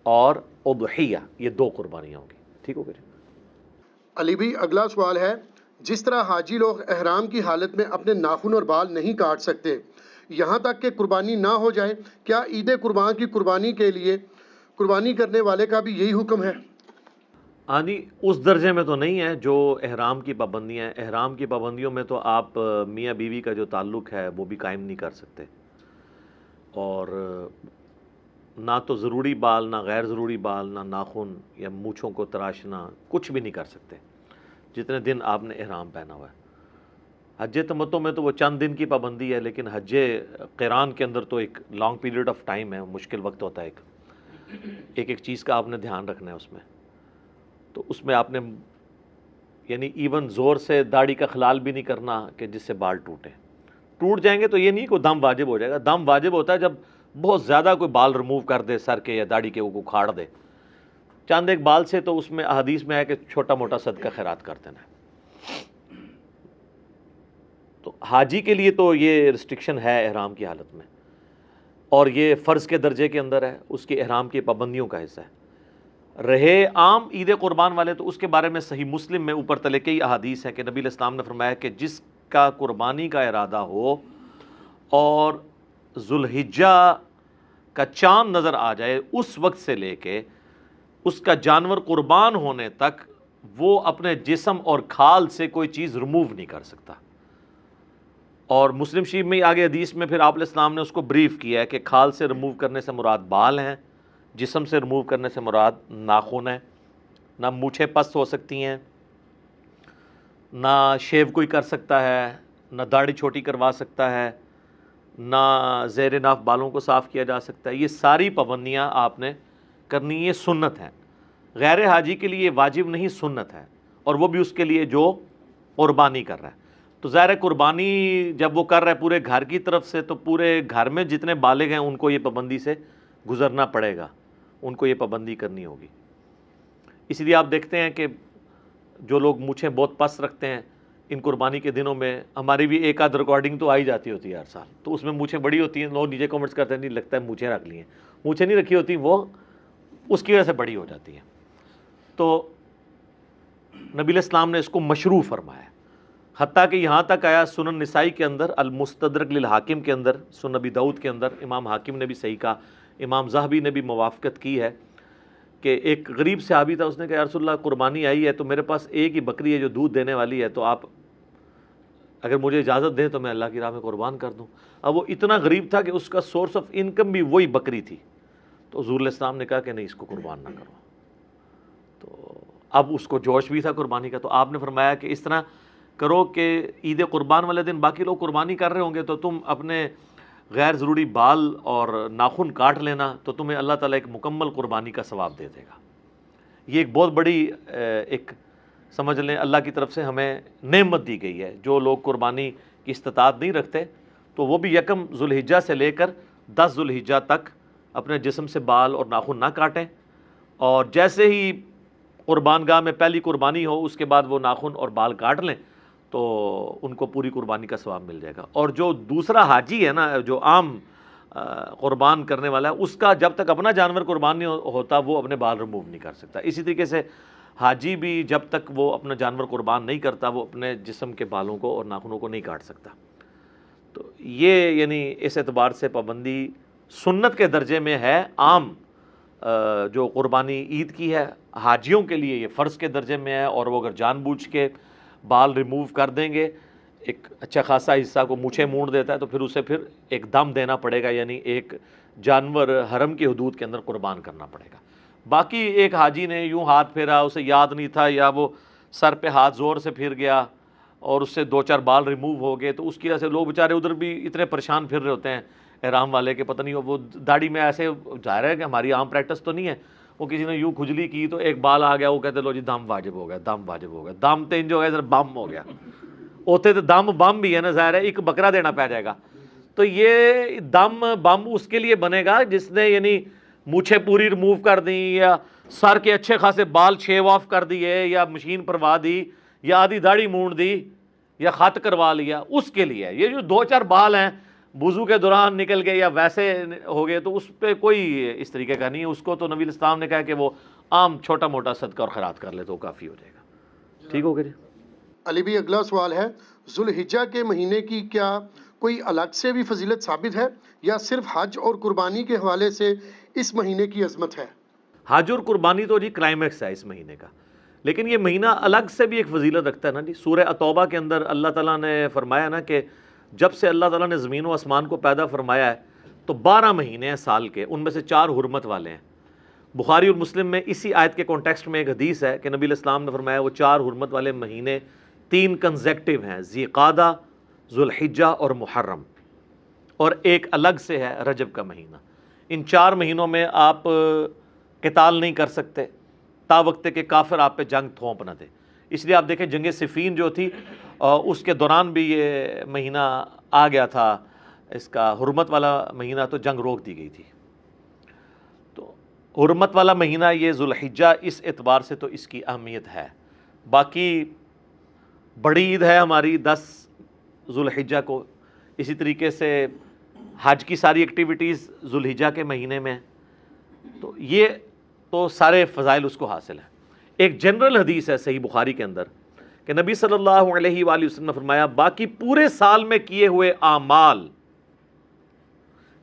اور اضحیہ یہ 2 قربانیاں ہوں گی، ٹھیک ہو گیا۔ علی بھائی اگلا سوال ہے، جس طرح حاجی لوگ احرام کی حالت میں اپنے ناخن اور بال نہیں کاٹ سکتے یہاں تک کہ قربانی نہ ہو جائے، کیا عید قربان کی قربانی کے لیے قربانی کرنے والے کا بھی یہی حکم ہے؟ ہاں جی، اس درجے میں تو نہیں ہے جو احرام کی پابندیاں ہیں، احرام کی پابندیوں میں تو آپ میاں بیوی کا جو تعلق ہے وہ بھی قائم نہیں کر سکتے، اور نہ تو ضروری بال، نہ غیر ضروری بال، نہ ناخن یا مونچھوں کو تراشنا، کچھ بھی نہیں کر سکتے جتنے دن آپ نے احرام پہنا ہوا ہے۔ حج تمتع میں تو وہ چند دن کی پابندی ہے، لیکن حج قران کے اندر تو ایک لانگ پیریڈ آف ٹائم ہے، مشکل وقت ہوتا ہے، ایک چیز کا آپ نے دھیان رکھنا ہے اس میں، تو اس میں آپ نے یعنی ایون زور سے داڑھی کا خلال بھی نہیں کرنا کہ جس سے بال ٹوٹ جائیں گے، تو یہ نہیں کہ دم واجب ہو جائے گا، دم واجب ہوتا ہے جب بہت زیادہ کوئی بال ریموو کر دے سر کے یا داڑھی کے، وہ اکھاڑ دے، چاند ایک بال سے تو اس میں احادیث میں ہے کہ چھوٹا موٹا صدقہ خیرات کر دینا ہے۔ تو حاجی کے لیے تو یہ ریسٹرکشن ہے احرام کی حالت میں، اور یہ فرض کے درجے کے اندر ہے، اس کے احرام کی پابندیوں کا حصہ ہے۔ رہے عام عید قربان والے، تو اس کے بارے میں صحیح مسلم میں اوپر تلے کئی احادیث ہیں کہ نبی علیہ السلام نے فرمایا کہ جس کا قربانی کا ارادہ ہو اور ذوالحجہ کا چاند نظر آ جائے، اس وقت سے لے کے اس کا جانور قربان ہونے تک وہ اپنے جسم اور کھال سے کوئی چیز ریموو نہیں کر سکتا۔ اور مسلم شریف میں آگے حدیث میں پھر آپ علیہ السلام نے اس کو بریف کیا ہے کہ کھال سے ریموو کرنے سے مراد بال ہیں، جسم سے ریموو کرنے سے مراد ناخن ہے، نہ مونچھیں پست ہو سکتی ہیں، نہ شیو کوئی کر سکتا ہے، نہ داڑھی چھوٹی کروا سکتا ہے، نہ زیر ناف بالوں کو صاف کیا جا سکتا ہے۔ یہ ساری پابندیاں آپ نے کرنی، یہ سنت ہیں۔ غیر حاجی کے لیے واجب نہیں، سنت ہے، اور وہ بھی اس کے لیے جو قربانی کر رہا ہے۔ تو ظاہر ہے قربانی جب وہ کر رہا ہے پورے گھر کی طرف سے، تو پورے گھر میں جتنے بالغ ہیں ان کو یہ پابندی سے گزرنا پڑے گا، ان کو یہ پابندی کرنی ہوگی۔ اس لیے آپ دیکھتے ہیں کہ جو لوگ مونچھیں بہت پست رکھتے ہیں ان قربانی کے دنوں میں، ہماری بھی ایک آدھ ریکارڈنگ تو آئی جاتی ہوتی ہے ہر سال، تو اس میں مونچھیں بڑی ہوتی ہیں، لوگ نیچے کامنٹس کرتے ہیں نہیں لگتا ہے مونچھیں رکھ لی ہیں، مونچھیں نہیں رکھی ہوتی، وہ اس کی وجہ سے بڑی ہو جاتی ہیں۔ تو نبی علیہ السلام نے اس کو مشروع فرمایا، حتیٰ کہ یہاں تک آیا سنن نسائی کے اندر، المستدرک للحاکم کے اندر، سنن نبی داؤد کے اندر، امام حاکم نے بھی صحیح کہا، امام ذہبی نے بھی موافقت کی ہے کہ ایک غریب صحابی تھا، اس نے کہا یا رسول اللہ قربانی آئی ہے تو میرے پاس ایک ہی بکری ہے جو دودھ دینے والی ہے، تو آپ اگر مجھے اجازت دیں تو میں اللہ کی راہ میں قربان کر دوں۔ اب وہ اتنا غریب تھا کہ اس کا سورس آف انکم بھی وہی بکری تھی، تو حضور علیہ السلام نے کہا کہ نہیں، اس کو قربان نہ کرو۔ تو اب اس کو جوش بھی تھا قربانی کا، تو آپ نے فرمایا کہ اس طرح کرو کہ عید قربان والے دن باقی لوگ قربانی کر رہے ہوں گے تو تم اپنے غیر ضروری بال اور ناخن کاٹ لینا، تو تمہیں اللہ تعالیٰ ایک مکمل قربانی کا ثواب دے دے گا۔ یہ ایک بہت بڑی ایک سمجھ لیں اللہ کی طرف سے ہمیں نعمت دی گئی ہے۔ جو لوگ قربانی کی استطاعت نہیں رکھتے تو وہ بھی یکم ذوالحجہ سے لے کر 10 ذوالحجہ تک اپنے جسم سے بال اور ناخن نہ کاٹیں، اور جیسے ہی قربان گاہ میں پہلی قربانی ہو اس کے بعد وہ ناخن اور بال کاٹ لیں تو ان کو پوری قربانی کا ثواب مل جائے گا۔ اور جو دوسرا حاجی ہے نا، جو عام قربان کرنے والا ہے، اس کا جب تک اپنا جانور قربان نہیں ہوتا وہ اپنے بال ریموو نہیں کر سکتا۔ اسی طریقے سے حاجی بھی جب تک وہ اپنا جانور قربان نہیں کرتا وہ اپنے جسم کے بالوں کو اور ناخنوں کو نہیں کاٹ سکتا۔ تو یہ یعنی اس اعتبار سے پابندی سنت کے درجے میں ہے، عام جو قربانی عید کی ہے، حاجیوں کے لیے یہ فرض کے درجے میں ہے، اور وہ اگر جان بوجھ کے بال ریموو کر دیں گے، ایک اچھا خاصا حصہ کو مونچھیں مونڈ دیتا ہے، تو پھر اسے پھر ایک دم دینا پڑے گا، یعنی ایک جانور حرم کی حدود کے اندر قربان کرنا پڑے گا۔ باقی ایک حاجی نے یوں ہاتھ پھیرا، اسے یاد نہیں تھا، یا وہ سر پہ ہاتھ زور سے پھر گیا اور اس سے 2-4 بال ریموو ہو گئے، تو اس کی وجہ سے لوگ بیچارے ادھر بھی اتنے پریشان پھر رہے ہوتے ہیں احرام والے کہ پتہ نہیں وہ داڑھی میں ایسے ظاہر ہے کہ ہماری عام پریکٹس تو نہیں ہے، وہ کسی نے یوں کھجلی کی تو ایک بال آ گیا، وہ کہتے لو جی دم واجب ہو گیا، دم واجب ہو گیا، دم تینج ہو گیا، ادھر بم ہو گیا، ہوتے تو دم بم بھی ہے نا، ظاہر ہے ایک بکرا دینا پہ جائے گا۔ تو یہ دم بم اس کے لیے بنے گا جس نے یعنی مونچھیں پوری ریموو کر دیں، یا سر کے اچھے خاصے بال شیو آف کر دیے، یا مشین پروا دی، یا آدھی داڑھی مونڈ دی، یا خط کروا لیا، اس کے لیے۔ یہ جو 2-4 بال ہیں وضو کے دوران نکل گئے یا ویسے ہو گئے تو اس پہ کوئی اس طریقے کا نہیں ہے، اس کو تو نبی الاسلام نے کہا کہ وہ عام چھوٹا موٹا صدقہ اور خیرات کر لے تو کافی ہو جائے گا۔ ٹھیک ہو گیا جی؟ علی بھی اگلا سوال ہے، ذوالحجہ کے مہینے کی کیا کوئی الگ سے بھی فضیلت ثابت ہے یا صرف حج اور قربانی کے حوالے سے اس مہینے کی عظمت ہے؟ حج اور قربانی تو جی کلائمیکس ہے اس مہینے کا، لیکن یہ مہینہ الگ سے بھی ایک فضیلت رکھتا ہے نا جی۔ سورہ التوبہ کے اندر اللہ تعالیٰ نے فرمایا نا کہ جب سے اللہ تعالیٰ نے زمین و آسمان کو پیدا فرمایا ہے تو 12 مہینے ہیں سال کے، ان میں سے 4 حرمت والے ہیں۔ بخاری اور مسلم میں اسی آیت کے کانٹیکسٹ میں ایک حدیث ہے کہ نبی علیہ السلام نے فرمایا وہ 4 حرمت والے مہینے 3 کنزیکٹیو ہیں، ذی قعدہ، ذوالحجہ اور محرم، اور ایک الگ سے ہے رجب کا مہینہ۔ ان 4 مہینوں میں آپ قتال نہیں کر سکتے تا وقت کہ کافر آپ پہ جنگ تھوپ نہ دے۔ اس لیے آپ دیکھیں جنگ صفین جو تھی اس کے دوران بھی یہ مہینہ آ گیا تھا، اس کا حرمت والا مہینہ، تو جنگ روک دی گئی تھی۔ تو حرمت والا مہینہ یہ ذوالحجہ، اس اعتبار سے تو اس کی اہمیت ہے۔ باقی بڑی عید ہے ہماری 10 ذوالحجہ کو، اسی طریقے سے حج کی ساری ایکٹیویٹیز ذوالحجہ کے مہینے میں، تو یہ تو سارے فضائل اس کو حاصل ہیں۔ ایک جنرل حدیث ہے صحیح بخاری کے اندر کہ نبی صلی اللہ علیہ وآلہ وسلم نے فرمایا باقی پورے سال میں کیے ہوئے اعمال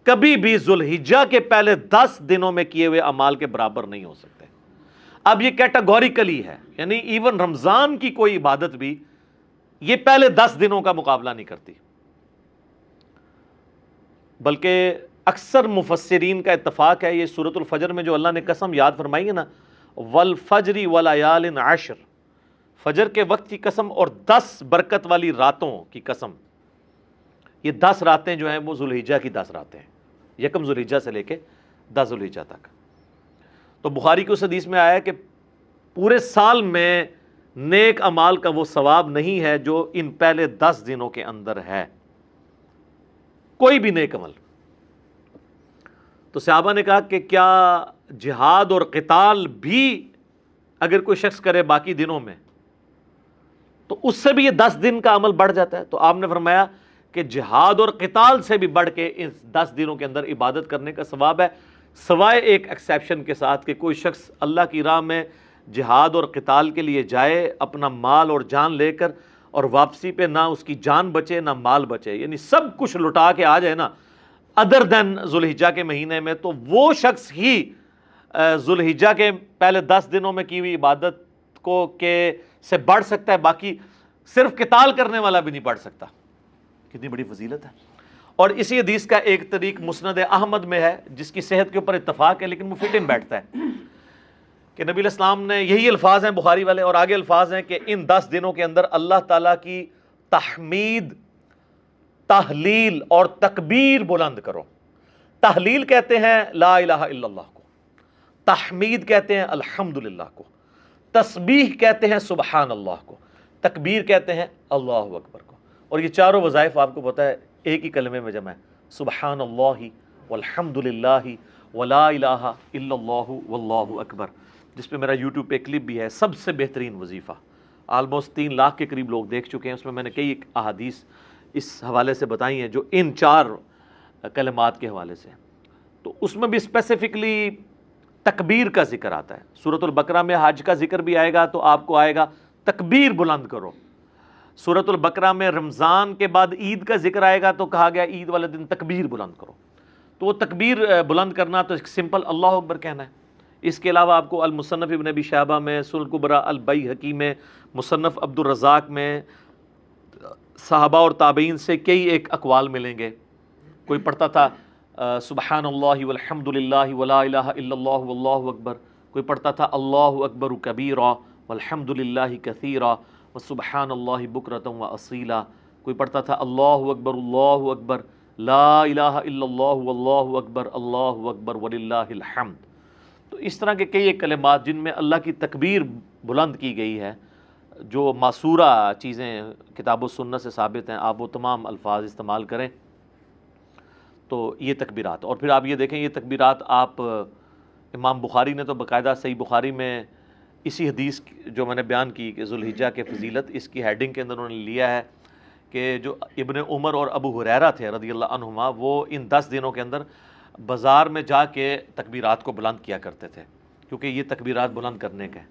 کبھی بھی ذوالحجہ کے پہلے 10 دنوں میں کیے ہوئے اعمال کے برابر نہیں ہو سکتے۔ اب یہ کیٹاگوریکلی ہے، یعنی ایون رمضان کی کوئی عبادت بھی یہ پہلے 10 دنوں کا مقابلہ نہیں کرتی، بلکہ اکثر مفسرین کا اتفاق ہے، یہ سورۃ الفجر میں جو اللہ نے قسم یاد فرمائی ہے نا، والفجر ولیال عشر، فجر کے وقت کی قسم اور 10 برکت والی راتوں کی قسم، یہ 10 راتیں جو ہیں وہ ذوالحجہ کی 10 راتیں ہیں، یکم ذوالحجہ سے لے کے 10 ذوالحجہ تک۔ تو بخاری کی اس حدیث میں آیا ہے کہ پورے سال میں نیک اعمال کا وہ ثواب نہیں ہے جو ان پہلے 10 دنوں کے اندر ہے، کوئی بھی نیک عمل۔ تو صحابہ نے کہا کہ کیا جہاد اور قتال بھی اگر کوئی شخص کرے باقی دنوں میں تو اس سے بھی یہ 10 دن کا عمل بڑھ جاتا ہے؟ تو آپ نے فرمایا کہ جہاد اور قتال سے بھی بڑھ کے ان 10 دنوں کے اندر عبادت کرنے کا ثواب ہے، سوائے ایک ایکسیپشن کے ساتھ کہ کوئی شخص اللہ کی راہ میں جہاد اور قتال کے لیے جائے اپنا مال اور جان لے کر، اور واپسی پہ نہ اس کی جان بچے نہ مال بچے، یعنی سب کچھ لٹا کے آ جائے نا ادر دین ذوالحجہ کے مہینے میں، تو وہ شخص ہی ذوالحجہ کے پہلے 10 دنوں میں کی ہوئی عبادت کو کے سے بڑھ سکتا ہے، باقی صرف قتال کرنے والا بھی نہیں بڑھ سکتا۔ کتنی بڑی فضیلت ہے۔ اور اسی حدیث کا ایک طریق مسند احمد میں ہے جس کی صحت کے اوپر اتفاق ہے لیکن وہ فٹ ان بیٹھتا ہے، کہ نبی علیہ السلام نے یہی الفاظ ہیں بخاری والے، اور آگے الفاظ ہیں کہ ان 10 دنوں کے اندر اللہ تعالیٰ کی تحمید، تحلیل اور تکبیر بلند کرو۔ تحلیل کہتے ہیں لا الہ الا اللہ کو، تحمید کہتے ہیں الحمدللہ کو، تسبیح کہتے ہیں سبحان اللہ کو، تکبیر کہتے ہیں اللہ اکبر کو۔ اور یہ چاروں وظائف آپ کو پتہ ہے ایک ہی کلمے میں جمع ہے، سبحان اللہ والحمدللہ ولا الہ الا اللہ واللہ اکبر، جس پہ میرا یوٹیوب پہ کلپ بھی ہے، سب سے بہترین وظیفہ، آلموسٹ 3 لاکھ کے قریب لوگ دیکھ چکے ہیں، اس میں میں نے کئی احادیث اس حوالے سے بتائی ہیں جو ان 4 کلمات کے حوالے سے۔ تو اس میں بھی اسپیسیفکلی تکبیر کا ذکر آتا ہے، سورۃ البقرہ میں حج کا ذکر بھی آئے گا تو آپ کو آئے گا تکبیر بلند کرو، سورۃ البقرہ میں رمضان کے بعد عید کا ذکر آئے گا تو کہا گیا عید والے دن تکبیر بلند کرو۔ تو وہ تکبیر بلند کرنا تو سمپل اللہ اکبر کہنا ہے۔ اس کے علاوہ آپ کو المصنف ابن ابی شیبہ میں، سنن الکبریٰ البیہقی میں، مصنف عبد الرزاق میں صحابہ اور تابعین سے کئی ایک اقوال ملیں گے۔ کوئی پڑھتا تھا سبحان اللہ والحمد للہ ولا الہ الا اللہ واللہ اکبر، کوئی پڑھتا تھا اللہ اکبر کبیرا والحمد للہ کثیرا وسبحان اللہ بکرۃ واصیلا، کوئی پڑھتا تھا اللہ اکبر لا الہ الا اللہ واللہ اکبر وللہ الحمد۔ تو اس طرح کے کئی ایک کلمات جن میں اللہ کی تکبیر بلند کی گئی ہے، جو معصورہ چیزیں کتاب و سنت سے ثابت ہیں، آپ وہ تمام الفاظ استعمال کریں تو یہ تکبیرات۔ اور پھر آپ یہ دیکھیں یہ تکبیرات آپ امام بخاری نے تو باقاعدہ صحیح بخاری میں اسی حدیث جو میں نے بیان کی کہ ذوالحجہ کے فضیلت، اس کی ہیڈنگ کے اندر انہوں نے لیا ہے کہ جو ابن عمر اور ابو ہریرہ تھے رضی اللہ عنہما، وہ ان 10 دنوں کے اندر بازار میں جا کے تکبیرات کو بلند کیا کرتے تھے، کیونکہ یہ تکبیرات بلند کرنے کے ہیں۔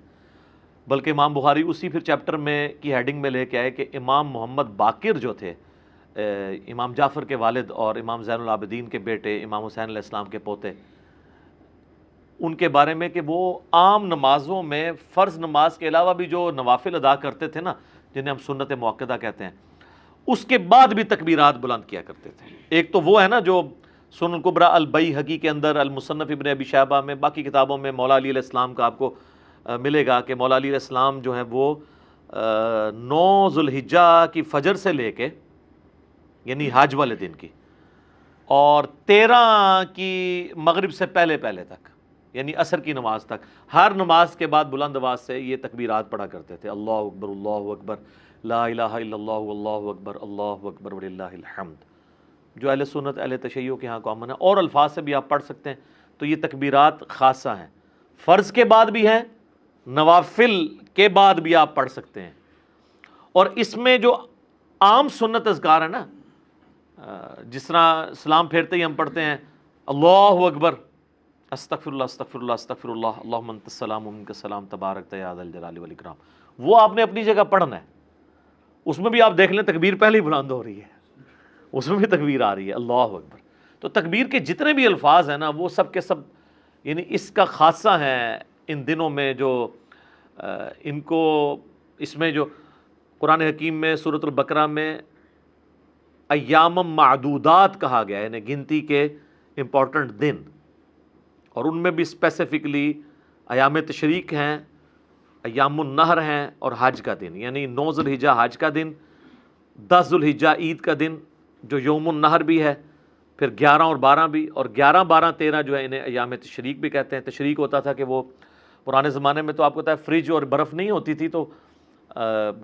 بلکہ امام بخاری اسی پھر چیپٹر میں کی ہیڈنگ میں لے کے آئے کہ امام محمد باقر جو تھے، امام جعفر کے والد اور امام زین العابدین کے بیٹے، امام حسین علیہ السلام کے پوتے، ان کے بارے میں کہ وہ عام نمازوں میں فرض نماز کے علاوہ بھی جو نوافل ادا کرتے تھے نا، جنہیں ہم سنت مؤکدہ کہتے ہیں، اس کے بعد بھی تکبیرات بلند کیا کرتے تھے۔ ایک تو وہ ہے نا جو سنن الکبریٰ البیہقی کے اندر، المصنف ابن ابی شیبہ میں، باقی کتابوں میں مولا علی علیہ السلام کا آپ کو ملے گا کہ مولا علی علیہ السلام جو ہیں وہ 9 ذوالحجہ کی فجر سے لے کے، یعنی حج والے دن کی، اور 13 کی مغرب سے پہلے تک، یعنی عصر کی نماز تک، ہر نماز کے بعد بلند آواز سے یہ تکبیرات پڑھا کرتے تھے، اللہ اکبر لا الہ الا اللہ واللہ اکبر وللہ الحمد، جو اہل سنت اہل تشیع کے ہاں کامن ہے۔ اور الفاظ سے بھی آپ پڑھ سکتے ہیں تو یہ تکبیرات خاصہ ہیں، فرض کے بعد بھی ہیں، نوافل کے بعد بھی آپ پڑھ سکتے ہیں۔ اور اس میں جو عام سنت اذکار ہے نا، جس طرح سلام پھیرتے ہی ہم پڑھتے ہیں اللہ اکبر، استغفر اللہ استغفر اللہ استغفر اللہ، اللہم انت السلام و منک السلام تبارک یا ذا الجلال والاکرام، وہ آپ نے اپنی جگہ پڑھنا ہے۔ اس میں بھی آپ دیکھ لیں تکبیر پہلے ہی بلند ہو رہی ہے، اس میں بھی تکبیر آ رہی ہے اللہ اکبر۔ تو تکبیر کے جتنے بھی الفاظ ہیں نا وہ سب کے سب یعنی اس کا خاصہ ہے ان دنوں میں، جو ان کو اس میں جو قرآن حکیم میں سورۃ البقرہ میں ایام معدودات کہا گیا ہے، یعنی گنتی کے امپورٹنٹ دن، اور ان میں بھی اسپیسیفکلی ایام تشریق ہیں، ایام النہر ہیں، اور حج کا دن، یعنی 9 ذی الحجہ حج کا دن، 10 ذی الحجہ عید کا دن جو یوم النہر بھی ہے، پھر 11 اور 12 بھی، اور 11 12 13 جو ہے انہیں ایام تشریق بھی کہتے ہیں۔ تشریق ہوتا تھا کہ وہ پرانے زمانے میں تو آپ کو پتہ ہے فریج اور برف نہیں ہوتی تھی، تو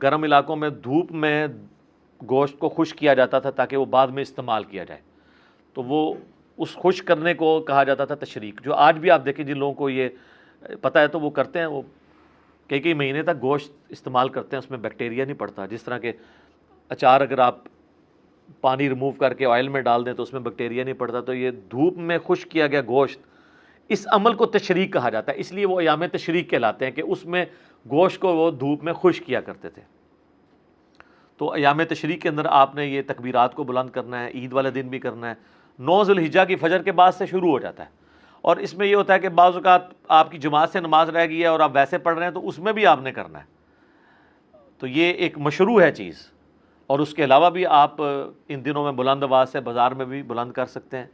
گرم علاقوں میں دھوپ میں گوشت کو خشک کیا جاتا تھا تاکہ وہ بعد میں استعمال کیا جائے، تو وہ اس خشک کرنے کو کہا جاتا تھا تشریق، جو آج بھی آپ دیکھیں جن لوگوں کو یہ پتہ ہے تو وہ کرتے ہیں، وہ کئی مہینے تک گوشت استعمال کرتے ہیں، اس میں بیکٹیریا نہیں پڑتا، جس طرح کہ اچار اگر آپ پانی ریموو کر کے آئل میں ڈال دیں تو اس میں بیکٹیریا نہیں پڑتا، تو یہ دھوپ میں خشک کیا گیا گوشت، اس عمل کو تشریق کہا جاتا ہے، اس لیے وہ ایام تشریق کہلاتے ہیں کہ اس میں گوشت کو وہ دھوپ میں خشک کیا کرتے تھے۔ تو ایام تشریق کے اندر آپ نے یہ تکبیرات کو بلند کرنا ہے، عید والے دن بھی کرنا ہے۔ 9 ذی الحجہ کی فجر کے بعد سے شروع ہو جاتا ہے، اور اس میں یہ ہوتا ہے کہ بعض اوقات آپ کی جماعت سے نماز رہ گئی ہے اور آپ ویسے پڑھ رہے ہیں تو اس میں بھی آپ نے کرنا ہے، تو یہ ایک مشروع ہے چیز۔ اور اس کے علاوہ بھی آپ ان دنوں میں بلند آواز سے بازار میں بھی بلند کر سکتے ہیں،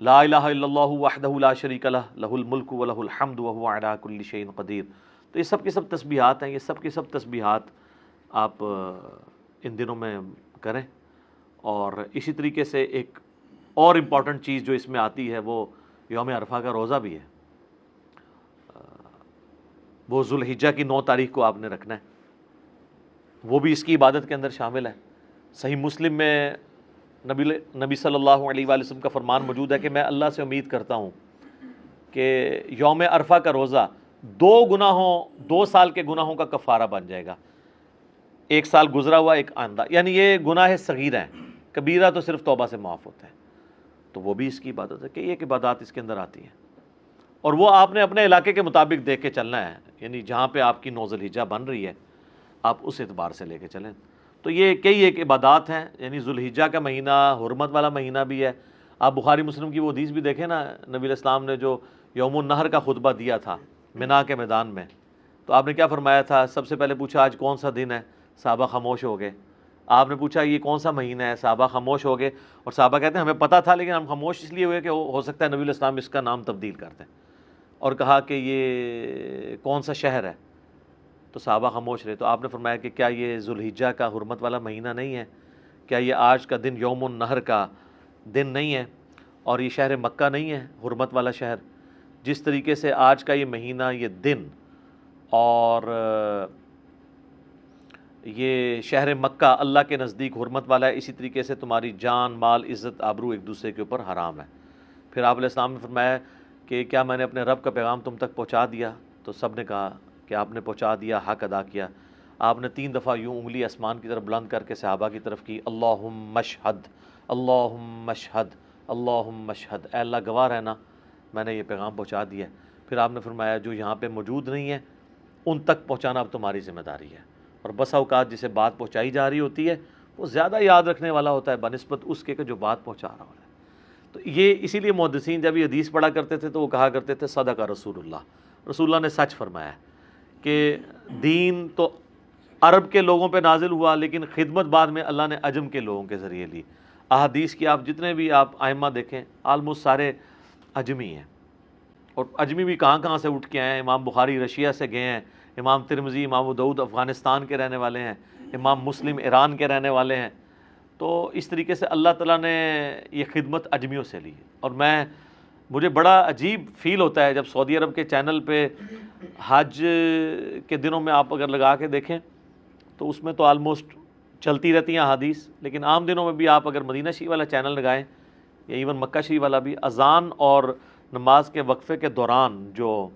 لا الہ الا اللہ وحدہ لا شریک لہ لہ الملک ولہ الحمد وہو علی کل شیء قدیر۔ تو یہ سب کی سب تسبیحات ہیں، یہ سب کی سب تسبیحات آپ ان دنوں میں کریں۔ اور اسی طریقے سے ایک اور امپورٹنٹ چیز جو اس میں آتی ہے وہ یوم عرفہ کا روزہ بھی ہے، وہ ذو الحجہ کی 9 تاریخ کو آپ نے رکھنا ہے، وہ بھی اس کی عبادت کے اندر شامل ہے۔ صحیح مسلم میں نبی صلی اللہ علیہ وآلہ وسلم کا فرمان موجود ہے کہ میں اللہ سے امید کرتا ہوں کہ یوم عرفہ کا روزہ 2 سال کے گناہوں کا کفارہ بن جائے گا، 1 سال گزرا ہوا ایک آئندہ، یعنی یہ گناہ صغیرہ ہیں، کبیرہ تو صرف توبہ سے معاف ہوتا ہے، تو وہ بھی اس کی عبادت ہے کہ ایک عبادات اس کے اندر آتی ہیں، اور وہ آپ نے اپنے علاقے کے مطابق دیکھ کے چلنا ہے، یعنی جہاں پہ آپ کی 9 ذی الحجہ بن رہی ہے آپ اس اعتبار سے لے کے چلیں۔ تو یہ کئی ایک عبادات ہیں، یعنی ذو الحجہ کا مہینہ حرمت والا مہینہ بھی ہے۔ آپ بخاری مسلم کی وہ حدیث بھی دیکھیں نا، نبی علیہ السلام نے جو یوم النہر کا خطبہ دیا تھا منا کے میدان میں، تو آپ نے کیا فرمایا تھا؟ سب سے پہلے پوچھا آج کون سا دن ہے، صحابہ خاموش ہو گئے۔ آپ نے پوچھا یہ کون سا مہینہ ہے، صحابہ خاموش ہو گئے، اور صحابہ کہتے ہیں ہمیں پتہ تھا لیکن ہم خاموش اس لیے ہوئے کہ ہو سکتا ہے نبی علیہ السلام اس کا نام تبدیل کر دیں، اور کہا کہ یہ کون سا شہر ہے، تو صحابہ خاموش رہے۔ تو آپ نے فرمایا کہ کیا یہ ذو الحجہ کا حرمت والا مہینہ نہیں ہے؟ کیا یہ آج کا دن یوم النہر کا دن نہیں ہے؟ اور یہ شہر مکہ نہیں ہے حرمت والا شہر؟ جس طریقے سے آج کا یہ مہینہ، یہ دن، اور یہ شہر مکہ اللہ کے نزدیک حرمت والا ہے، اسی طریقے سے تمہاری جان، مال، عزت، آبرو ایک دوسرے کے اوپر حرام ہے۔ پھر آپ علیہ السلام نے فرمایا کہ کیا میں نے اپنے رب کا پیغام تم تک پہنچا دیا؟ تو سب نے کہا کہ آپ نے پہنچا دیا، حق ادا کیا۔ آپ نے 3 دفعہ یوں انگلی آسمان کی طرف بلند کر کے صحابہ کی طرف کی، اللہم اشہد، اللہم اشہد، اللہم اشہد، اے اللہ گواہ رہنا میں نے یہ پیغام پہنچا دیا ہے۔ پھر آپ نے فرمایا جو یہاں پہ موجود نہیں ہے ان تک پہنچانا اب تمہاری ذمہ داری ہے۔ اور بسا اوقات جسے بات پہنچائی جا رہی ہوتی ہے وہ زیادہ یاد رکھنے والا ہوتا ہے بنسبت اس کے کہ جو بات پہنچا رہا ہوتا ہے۔ تو یہ اسی لیے محدثین جب یہ حدیث پڑھا کرتے تھے تو وہ کہا کرتے تھے صدق رسول اللہ، رسول اللہ نے سچ فرمایا ہے کہ دین تو عرب کے لوگوں پہ نازل ہوا لیکن خدمت بعد میں اللہ نے عجم کے لوگوں کے ذریعے لی۔ احادیث کی آپ جتنے بھی آپ ائمہ دیکھیں آلموسٹ سارے عجمی ہیں، اور عجمی بھی کہاں کہاں سے اٹھ کے آئے ہیں۔ امام بخاری رشیا سے گئے ہیں، امام ترمذی، امام ابو داؤد افغانستان کے رہنے والے ہیں، امام مسلم ایران کے رہنے والے ہیں۔ تو اس طریقے سے اللہ تعالیٰ نے یہ خدمت عجمیوں سے لی، اور مجھے بڑا عجیب فیل ہوتا ہے جب سعودی عرب کے چینل پہ حج کے دنوں میں آپ اگر لگا کے دیکھیں تو اس میں تو آلموسٹ چلتی رہتی ہیں احادیث، لیکن عام دنوں میں بھی آپ اگر مدینہ شریف والا چینل لگائیں یا ایون مکہ شریف والا بھی، اذان اور نماز کے وقفے کے دوران جو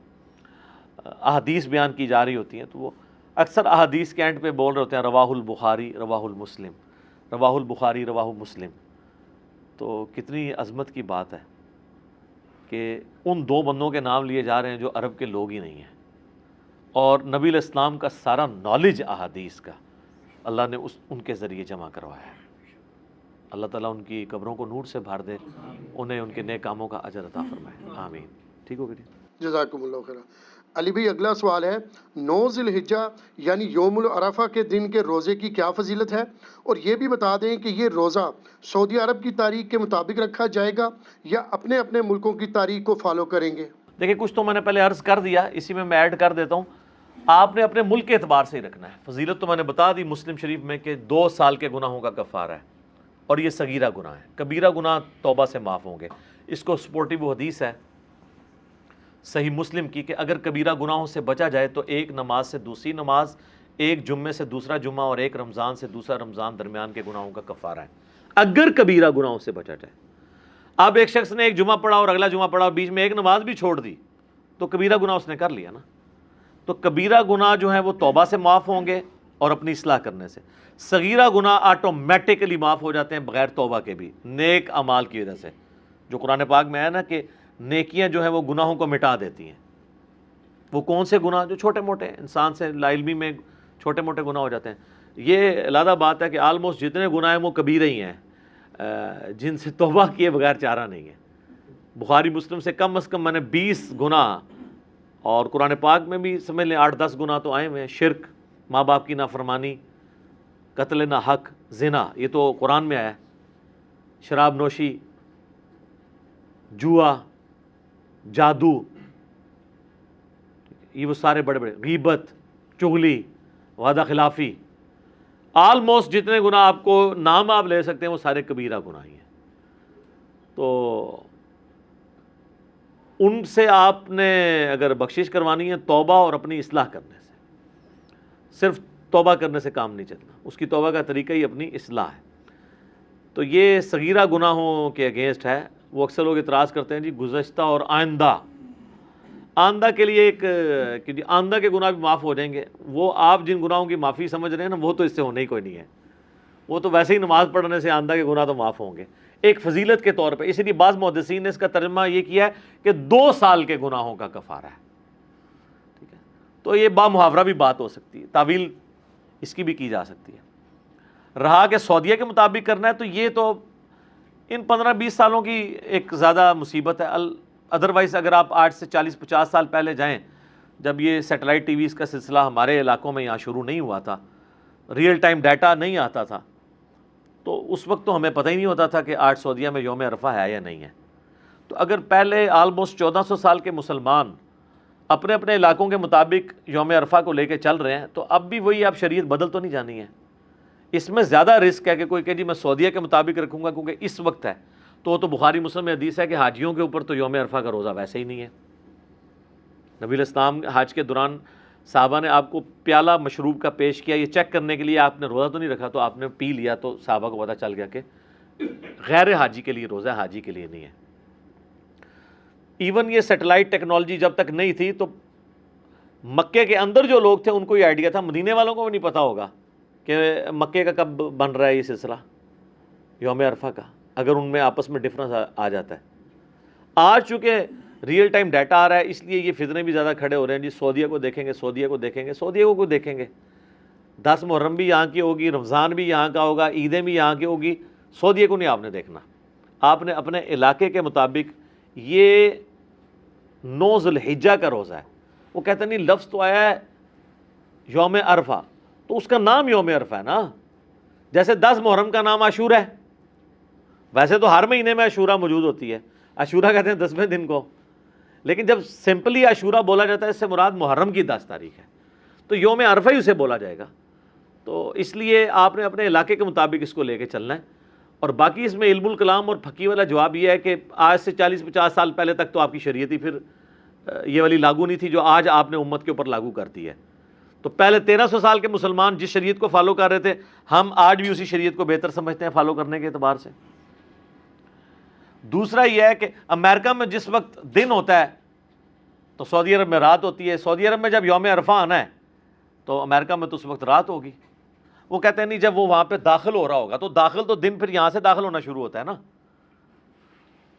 احادیث بیان کی جا رہی ہوتی ہیں تو وہ اکثر احادیث کے اینڈ پہ بول رہے ہوتے ہیں رواہ البخاری رواہ المسلم، رواہ البخاری رواہ مسلم. تو کتنی عظمت کی بات ہے کہ ان دو بندوں کے نام لیے جا رہے ہیں جو عرب کے لوگ ہی نہیں ہیں، اور نبی علیہ السلام کا سارا نالج احادیث کا اللہ نے ان کے ذریعے جمع کروایا ہے. اللہ تعالیٰ ان کی قبروں کو نور سے بھر دے، انہیں ان کے نیک کاموں کا اجر عطا فرمائے، آمین. ٹھیک ہو گئی؟ جزاکم اللہ خیر. علی بھائی اگلا سوال ہے 9 ذی الحجہ یعنی یوم العرفہ کے دن کے روزے کی کیا فضیلت ہے، اور یہ بھی بتا دیں کہ یہ روزہ سعودی عرب کی تاریخ کے مطابق رکھا جائے گا یا اپنے اپنے ملکوں کی تاریخ کو فالو کریں گے؟ دیکھیں کچھ تو میں نے پہلے عرض کر دیا، اسی میں ایڈ کر دیتا ہوں. آپ نے اپنے ملک کے اعتبار سے ہی رکھنا ہے. فضیلت تو میں نے بتا دی مسلم شریف میں کہ 2 سال کے گناہوں کا کفارہ ہے، اور یہ صغیرہ گناہ ہے. کبیرہ گناہ توبہ سے معاف ہوں گے. اس کو سپورٹیو حدیث ہے صحیح مسلم کی کہ اگر کبیرہ گناہوں سے بچا جائے تو ایک نماز سے دوسری نماز، ایک جمعے سے دوسرا جمعہ، اور ایک رمضان سے دوسرا رمضان درمیان کے گناہوں کا کفارہ ہے، اگر کبیرہ گناہوں سے بچا جائے. اب ایک شخص نے ایک جمعہ پڑھا اور اگلا جمعہ پڑھا اور بیچ میں ایک نماز بھی چھوڑ دی تو کبیرہ گناہ اس نے کر لیا نا. تو کبیرہ گناہ جو ہیں وہ توبہ سے معاف ہوں گے اور اپنی اصلاح کرنے سے. صغیرہ گناہ آٹومیٹکلی معاف ہو جاتے ہیں بغیر توبہ کے بھی، نیک اعمال کی وجہ سے. جو قرآن پاک میں ہے نا کہ نیکیاں جو ہیں وہ گناہوں کو مٹا دیتی ہیں. وہ کون سے گناہ؟ جو چھوٹے موٹے انسان سے لا علمی میں چھوٹے موٹے گناہ ہو جاتے ہیں. یہ علیحدہ بات ہے کہ آلموسٹ جتنے گناہ ہیں وہ کبیرہ ہی ہیں جن سے توبہ کیے بغیر چارہ نہیں ہے. بخاری مسلم سے کم از کم میں نے 20 گناہ، اور قرآن پاک میں بھی سمجھ لیں 8-10 گناہ تو آئے ہوئے ہیں. شرک، ماں باپ کی نافرمانی، قتل نہ حق، زنا، یہ تو قرآن میں آیا ہے. شراب نوشی، جوا، جادو، یہ وہ سارے بڑے بڑے، غیبت، چغلی، وعدہ خلافی، آلموسٹ جتنے گناہ آپ کو نام آپ لے سکتے ہیں وہ سارے کبیرہ گناہ ہی ہیں. تو ان سے آپ نے اگر بخشش کروانی ہے توبہ اور اپنی اصلاح کرنے سے، صرف توبہ کرنے سے کام نہیں چلنا، اس کی توبہ کا طریقہ ہی اپنی اصلاح ہے. تو یہ صغیرہ گناہوں کے اگینسٹ ہے. وہ اکثر لوگ اعتراض کرتے ہیں جی گزشتہ اور آئندہ کے لیے ایک کہ جی آئندہ کے گناہ بھی معاف ہو جائیں گے. وہ آپ جن گناہوں کی معافی سمجھ رہے ہیں نا وہ تو اس سے ہونے ہی کوئی نہیں ہے. وہ تو ویسے ہی نماز پڑھنے سے آئندہ کے گناہ تو معاف ہوں گے ایک فضیلت کے طور پہ. اسی لیے بعض محدثین نے اس کا ترجمہ یہ کیا ہے کہ 2 سال کے گناہوں کا کفارہ ہے. ٹھیک ہے، تو یہ با محاورہ بھی بات ہو سکتی ہے، تعویل اس کی بھی کی جا سکتی ہے. رہا کہ سعودیہ کے مطابق کرنا ہے تو یہ تو ان 15-20 سالوں کی ایک زیادہ مصیبت ہے. ادروائز اگر آپ آج سے 40-50 سال پہلے جائیں، جب یہ سیٹلائٹ ٹی ویز کا سلسلہ ہمارے علاقوں میں یہاں شروع نہیں ہوا تھا، ریئل ٹائم ڈیٹا نہیں آتا تھا، تو اس وقت تو ہمیں پتہ ہی نہیں ہوتا تھا کہ آج سعودیہ میں یوم عرفہ ہے یا نہیں ہے. تو اگر پہلے آلموسٹ 1400 سال کے مسلمان اپنے اپنے علاقوں کے مطابق یوم عرفہ کو لے کے چل رہے ہیں تو اب بھی وہی آپ شریعت بدل تو نہیں جانی ہے. اس میں زیادہ رسک ہے کہ کوئی کہ جی میں سعودیہ کے مطابق رکھوں گا کیونکہ اس وقت ہے. تو بخاری مسلم میں حدیث ہے کہ حاجیوں کے اوپر تو یوم عرفہ کا روزہ ویسے ہی نہیں ہے. نبی علیہ السلام حج کے دوران صحابہ نے آپ کو پیالہ مشروب کا پیش کیا، یہ چیک کرنے کے لیے آپ نے روزہ تو نہیں رکھا، تو آپ نے پی لیا تو صحابہ کو پتہ چل گیا کہ غیر حاجی کے لیے روزہ ہے، حاجی کے لیے نہیں ہے. ایون یہ سیٹلائٹ ٹیکنالوجی جب تک نہیں تھی تو مکے کے اندر جو لوگ تھے ان کو یہ آئیڈیا تھا، مدینے والوں کو بھی نہیں پتہ ہوگا کہ مکے کا کب بن رہا ہے یہ سلسلہ یوم عرفہ کا، اگر ان میں آپس میں ڈفرنس آ جاتا ہے. آج چونکہ ریئل ٹائم ڈیٹا آ رہا ہے اس لیے یہ فتنے بھی زیادہ کھڑے ہو رہے ہیں جی سعودیہ کو دیکھیں گے، سعودیہ کو دیکھیں گے. سعودیہ کو دیکھیں گے 10 محرم بھی یہاں کی ہوگی، رمضان بھی یہاں کا ہوگا، عیدیں بھی یہاں کی ہوگی، سعودیہ کو نہیں آپ نے دیکھنا. آپ نے اپنے علاقے کے مطابق یہ 9 ذی الحجہ کا روزہ ہے. وہ کہتے نہیں لفظ تو آیا ہے یوم عرفہ تو اس کا نام یوم عرفہ ہے نا، جیسے 10 محرم کا نام عاشورہ ہے. ویسے تو ہر مہینے میں عاشورہ موجود ہوتی ہے، عاشورہ کہتے ہیں 10ویں دن کو، لیکن جب سمپلی عاشورہ بولا جاتا ہے اس سے مراد محرم کی 10 تاریخ ہے تو یوم عرفہ ہی اسے بولا جائے گا. تو اس لیے آپ نے اپنے علاقے کے مطابق اس کو لے کے چلنا ہے. اور باقی اس میں علم الکلام اور فقہ والا جواب یہ ہے کہ آج سے 40-50 سال پہلے تک تو آپ کی شریعت ہی پھر یہ والی لاگو نہیں تھی جو آج آپ نے امت کے اوپر لاگو کر دی ہے. تو پہلے 1300 سال کے مسلمان جس شریعت کو فالو کر رہے تھے ہم آج بھی اسی شریعت کو بہتر سمجھتے ہیں فالو کرنے کے اعتبار سے. دوسرا یہ ہے کہ امریکہ میں جس وقت دن ہوتا ہے تو سعودی عرب میں رات ہوتی ہے. سعودی عرب میں جب یوم عرفہ آنا ہے تو امریکہ میں تو اس وقت رات ہوگی. وہ کہتے ہیں نہیں, جب وہ وہاں پہ داخل ہو رہا ہوگا تو داخل تو دن پھر یہاں سے داخل ہونا شروع ہوتا ہے نا.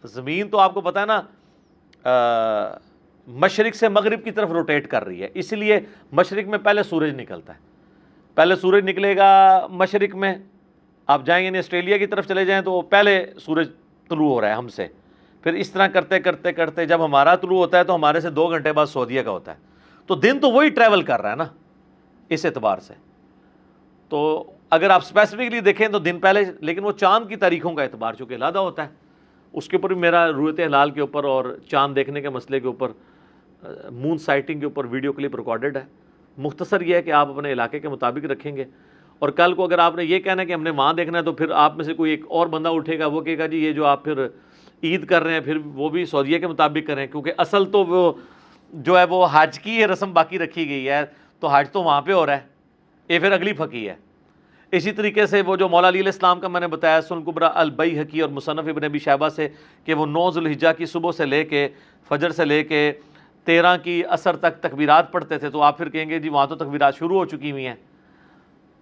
زمین تو آپ کو پتہ ہے نا مشرق سے مغرب کی طرف روٹیٹ کر رہی ہے, اس لیے مشرق میں پہلے سورج نکلتا ہے. پہلے سورج نکلے گا مشرق میں, آپ جائیں یعنی آسٹریلیا کی طرف چلے جائیں تو پہلے سورج طلوع ہو رہا ہے ہم سے, پھر اس طرح کرتے کرتے کرتے جب ہمارا طلوع ہوتا ہے تو ہمارے سے 2 گھنٹے بعد سعودیہ کا ہوتا ہے. تو دن تو وہی ٹریول کر رہا ہے نا اس اعتبار سے. تو اگر آپ اسپیسیفکلی دیکھیں تو دن پہلے, لیکن وہ چاند کی تاریخوں کا اعتبار چونکہ علیحدہ ہوتا ہے, اس کے اوپر بھی میرا رؤیت ہلال کے اوپر اور چاند دیکھنے کے مسئلے کے اوپر, مون سائٹنگ کے اوپر ویڈیو کلپ ریکارڈڈ ہے. مختصر یہ ہے کہ آپ اپنے علاقے کے مطابق رکھیں گے, اور کل کو اگر آپ نے یہ کہنا ہے کہ ہم نے وہاں دیکھنا ہے تو پھر آپ میں سے کوئی ایک اور بندہ اٹھے گا, وہ کہے گا جی یہ جو آپ پھر عید کر رہے ہیں پھر وہ بھی سعودیہ کے مطابق کریں, کیونکہ اصل تو وہ جو ہے وہ حج کی یہ رسم باقی رکھی گئی ہے, تو حج تو وہاں پہ ہو رہا ہے, یہ پھر اگلی پھکی ہے. اسی طریقے سے وہ جو مولا علی علیہ السلام کا میں نے بتایا سنن کبریٰ البیہقی اور مصنف ابن ابی شیبہ سے کہ وہ 9 ذوالحجہ کی صبح سے لے کے فجر سے لے کے 13 کی عصر تک تکبیرات پڑھتے تھے, تو آپ پھر کہیں گے جی وہاں تو تکبیرات شروع ہو چکی ہوئی ہیں,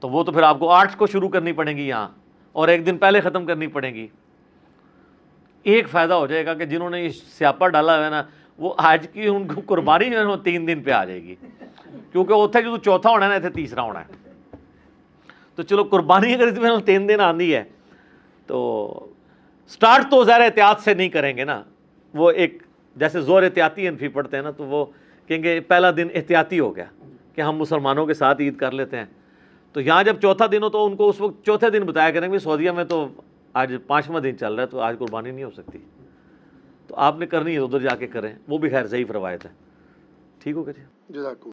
تو وہ تو پھر آپ کو 8 کو شروع کرنی پڑیں گی یہاں, اور 1 دن پہلے ختم کرنی پڑیں گی. ایک فائدہ ہو جائے گا کہ جنہوں نے یہ سیاپا ڈالا ہوا ہے نا, وہ آج کی ان کو قربانی جو ہے وہ 3 دن پہ آ جائے گی, کیونکہ اتنے جو چوتھا ہونا ہے نا اتنے تیسرا ہونا ہے. تو چلو قربانی اگر اس میں 3 دن آندی ہے تو سٹارٹ تو ظاہر احتیاط سے نہیں کریں گے نا, وہ ایک جیسے زور احتیاطی انفی پڑھتے ہیں نا, تو وہ کہیں گے پہلا دن احتیاطی ہو گیا کہ ہم مسلمانوں کے ساتھ عید کر لیتے ہیں. تو یہاں جب چوتھا دن ہو تو ان کو اس وقت چوتھے دن بتایا کریں گے سعودیہ میں تو آج 5واں دن چل رہا ہے تو آج قربانی نہیں ہو سکتی, تو آپ نے کرنی ہے ادھر جا کے کریں, وہ بھی خیر ضعیف روایت ہے. ٹھیک ہوگا جی. جزاک اللہ.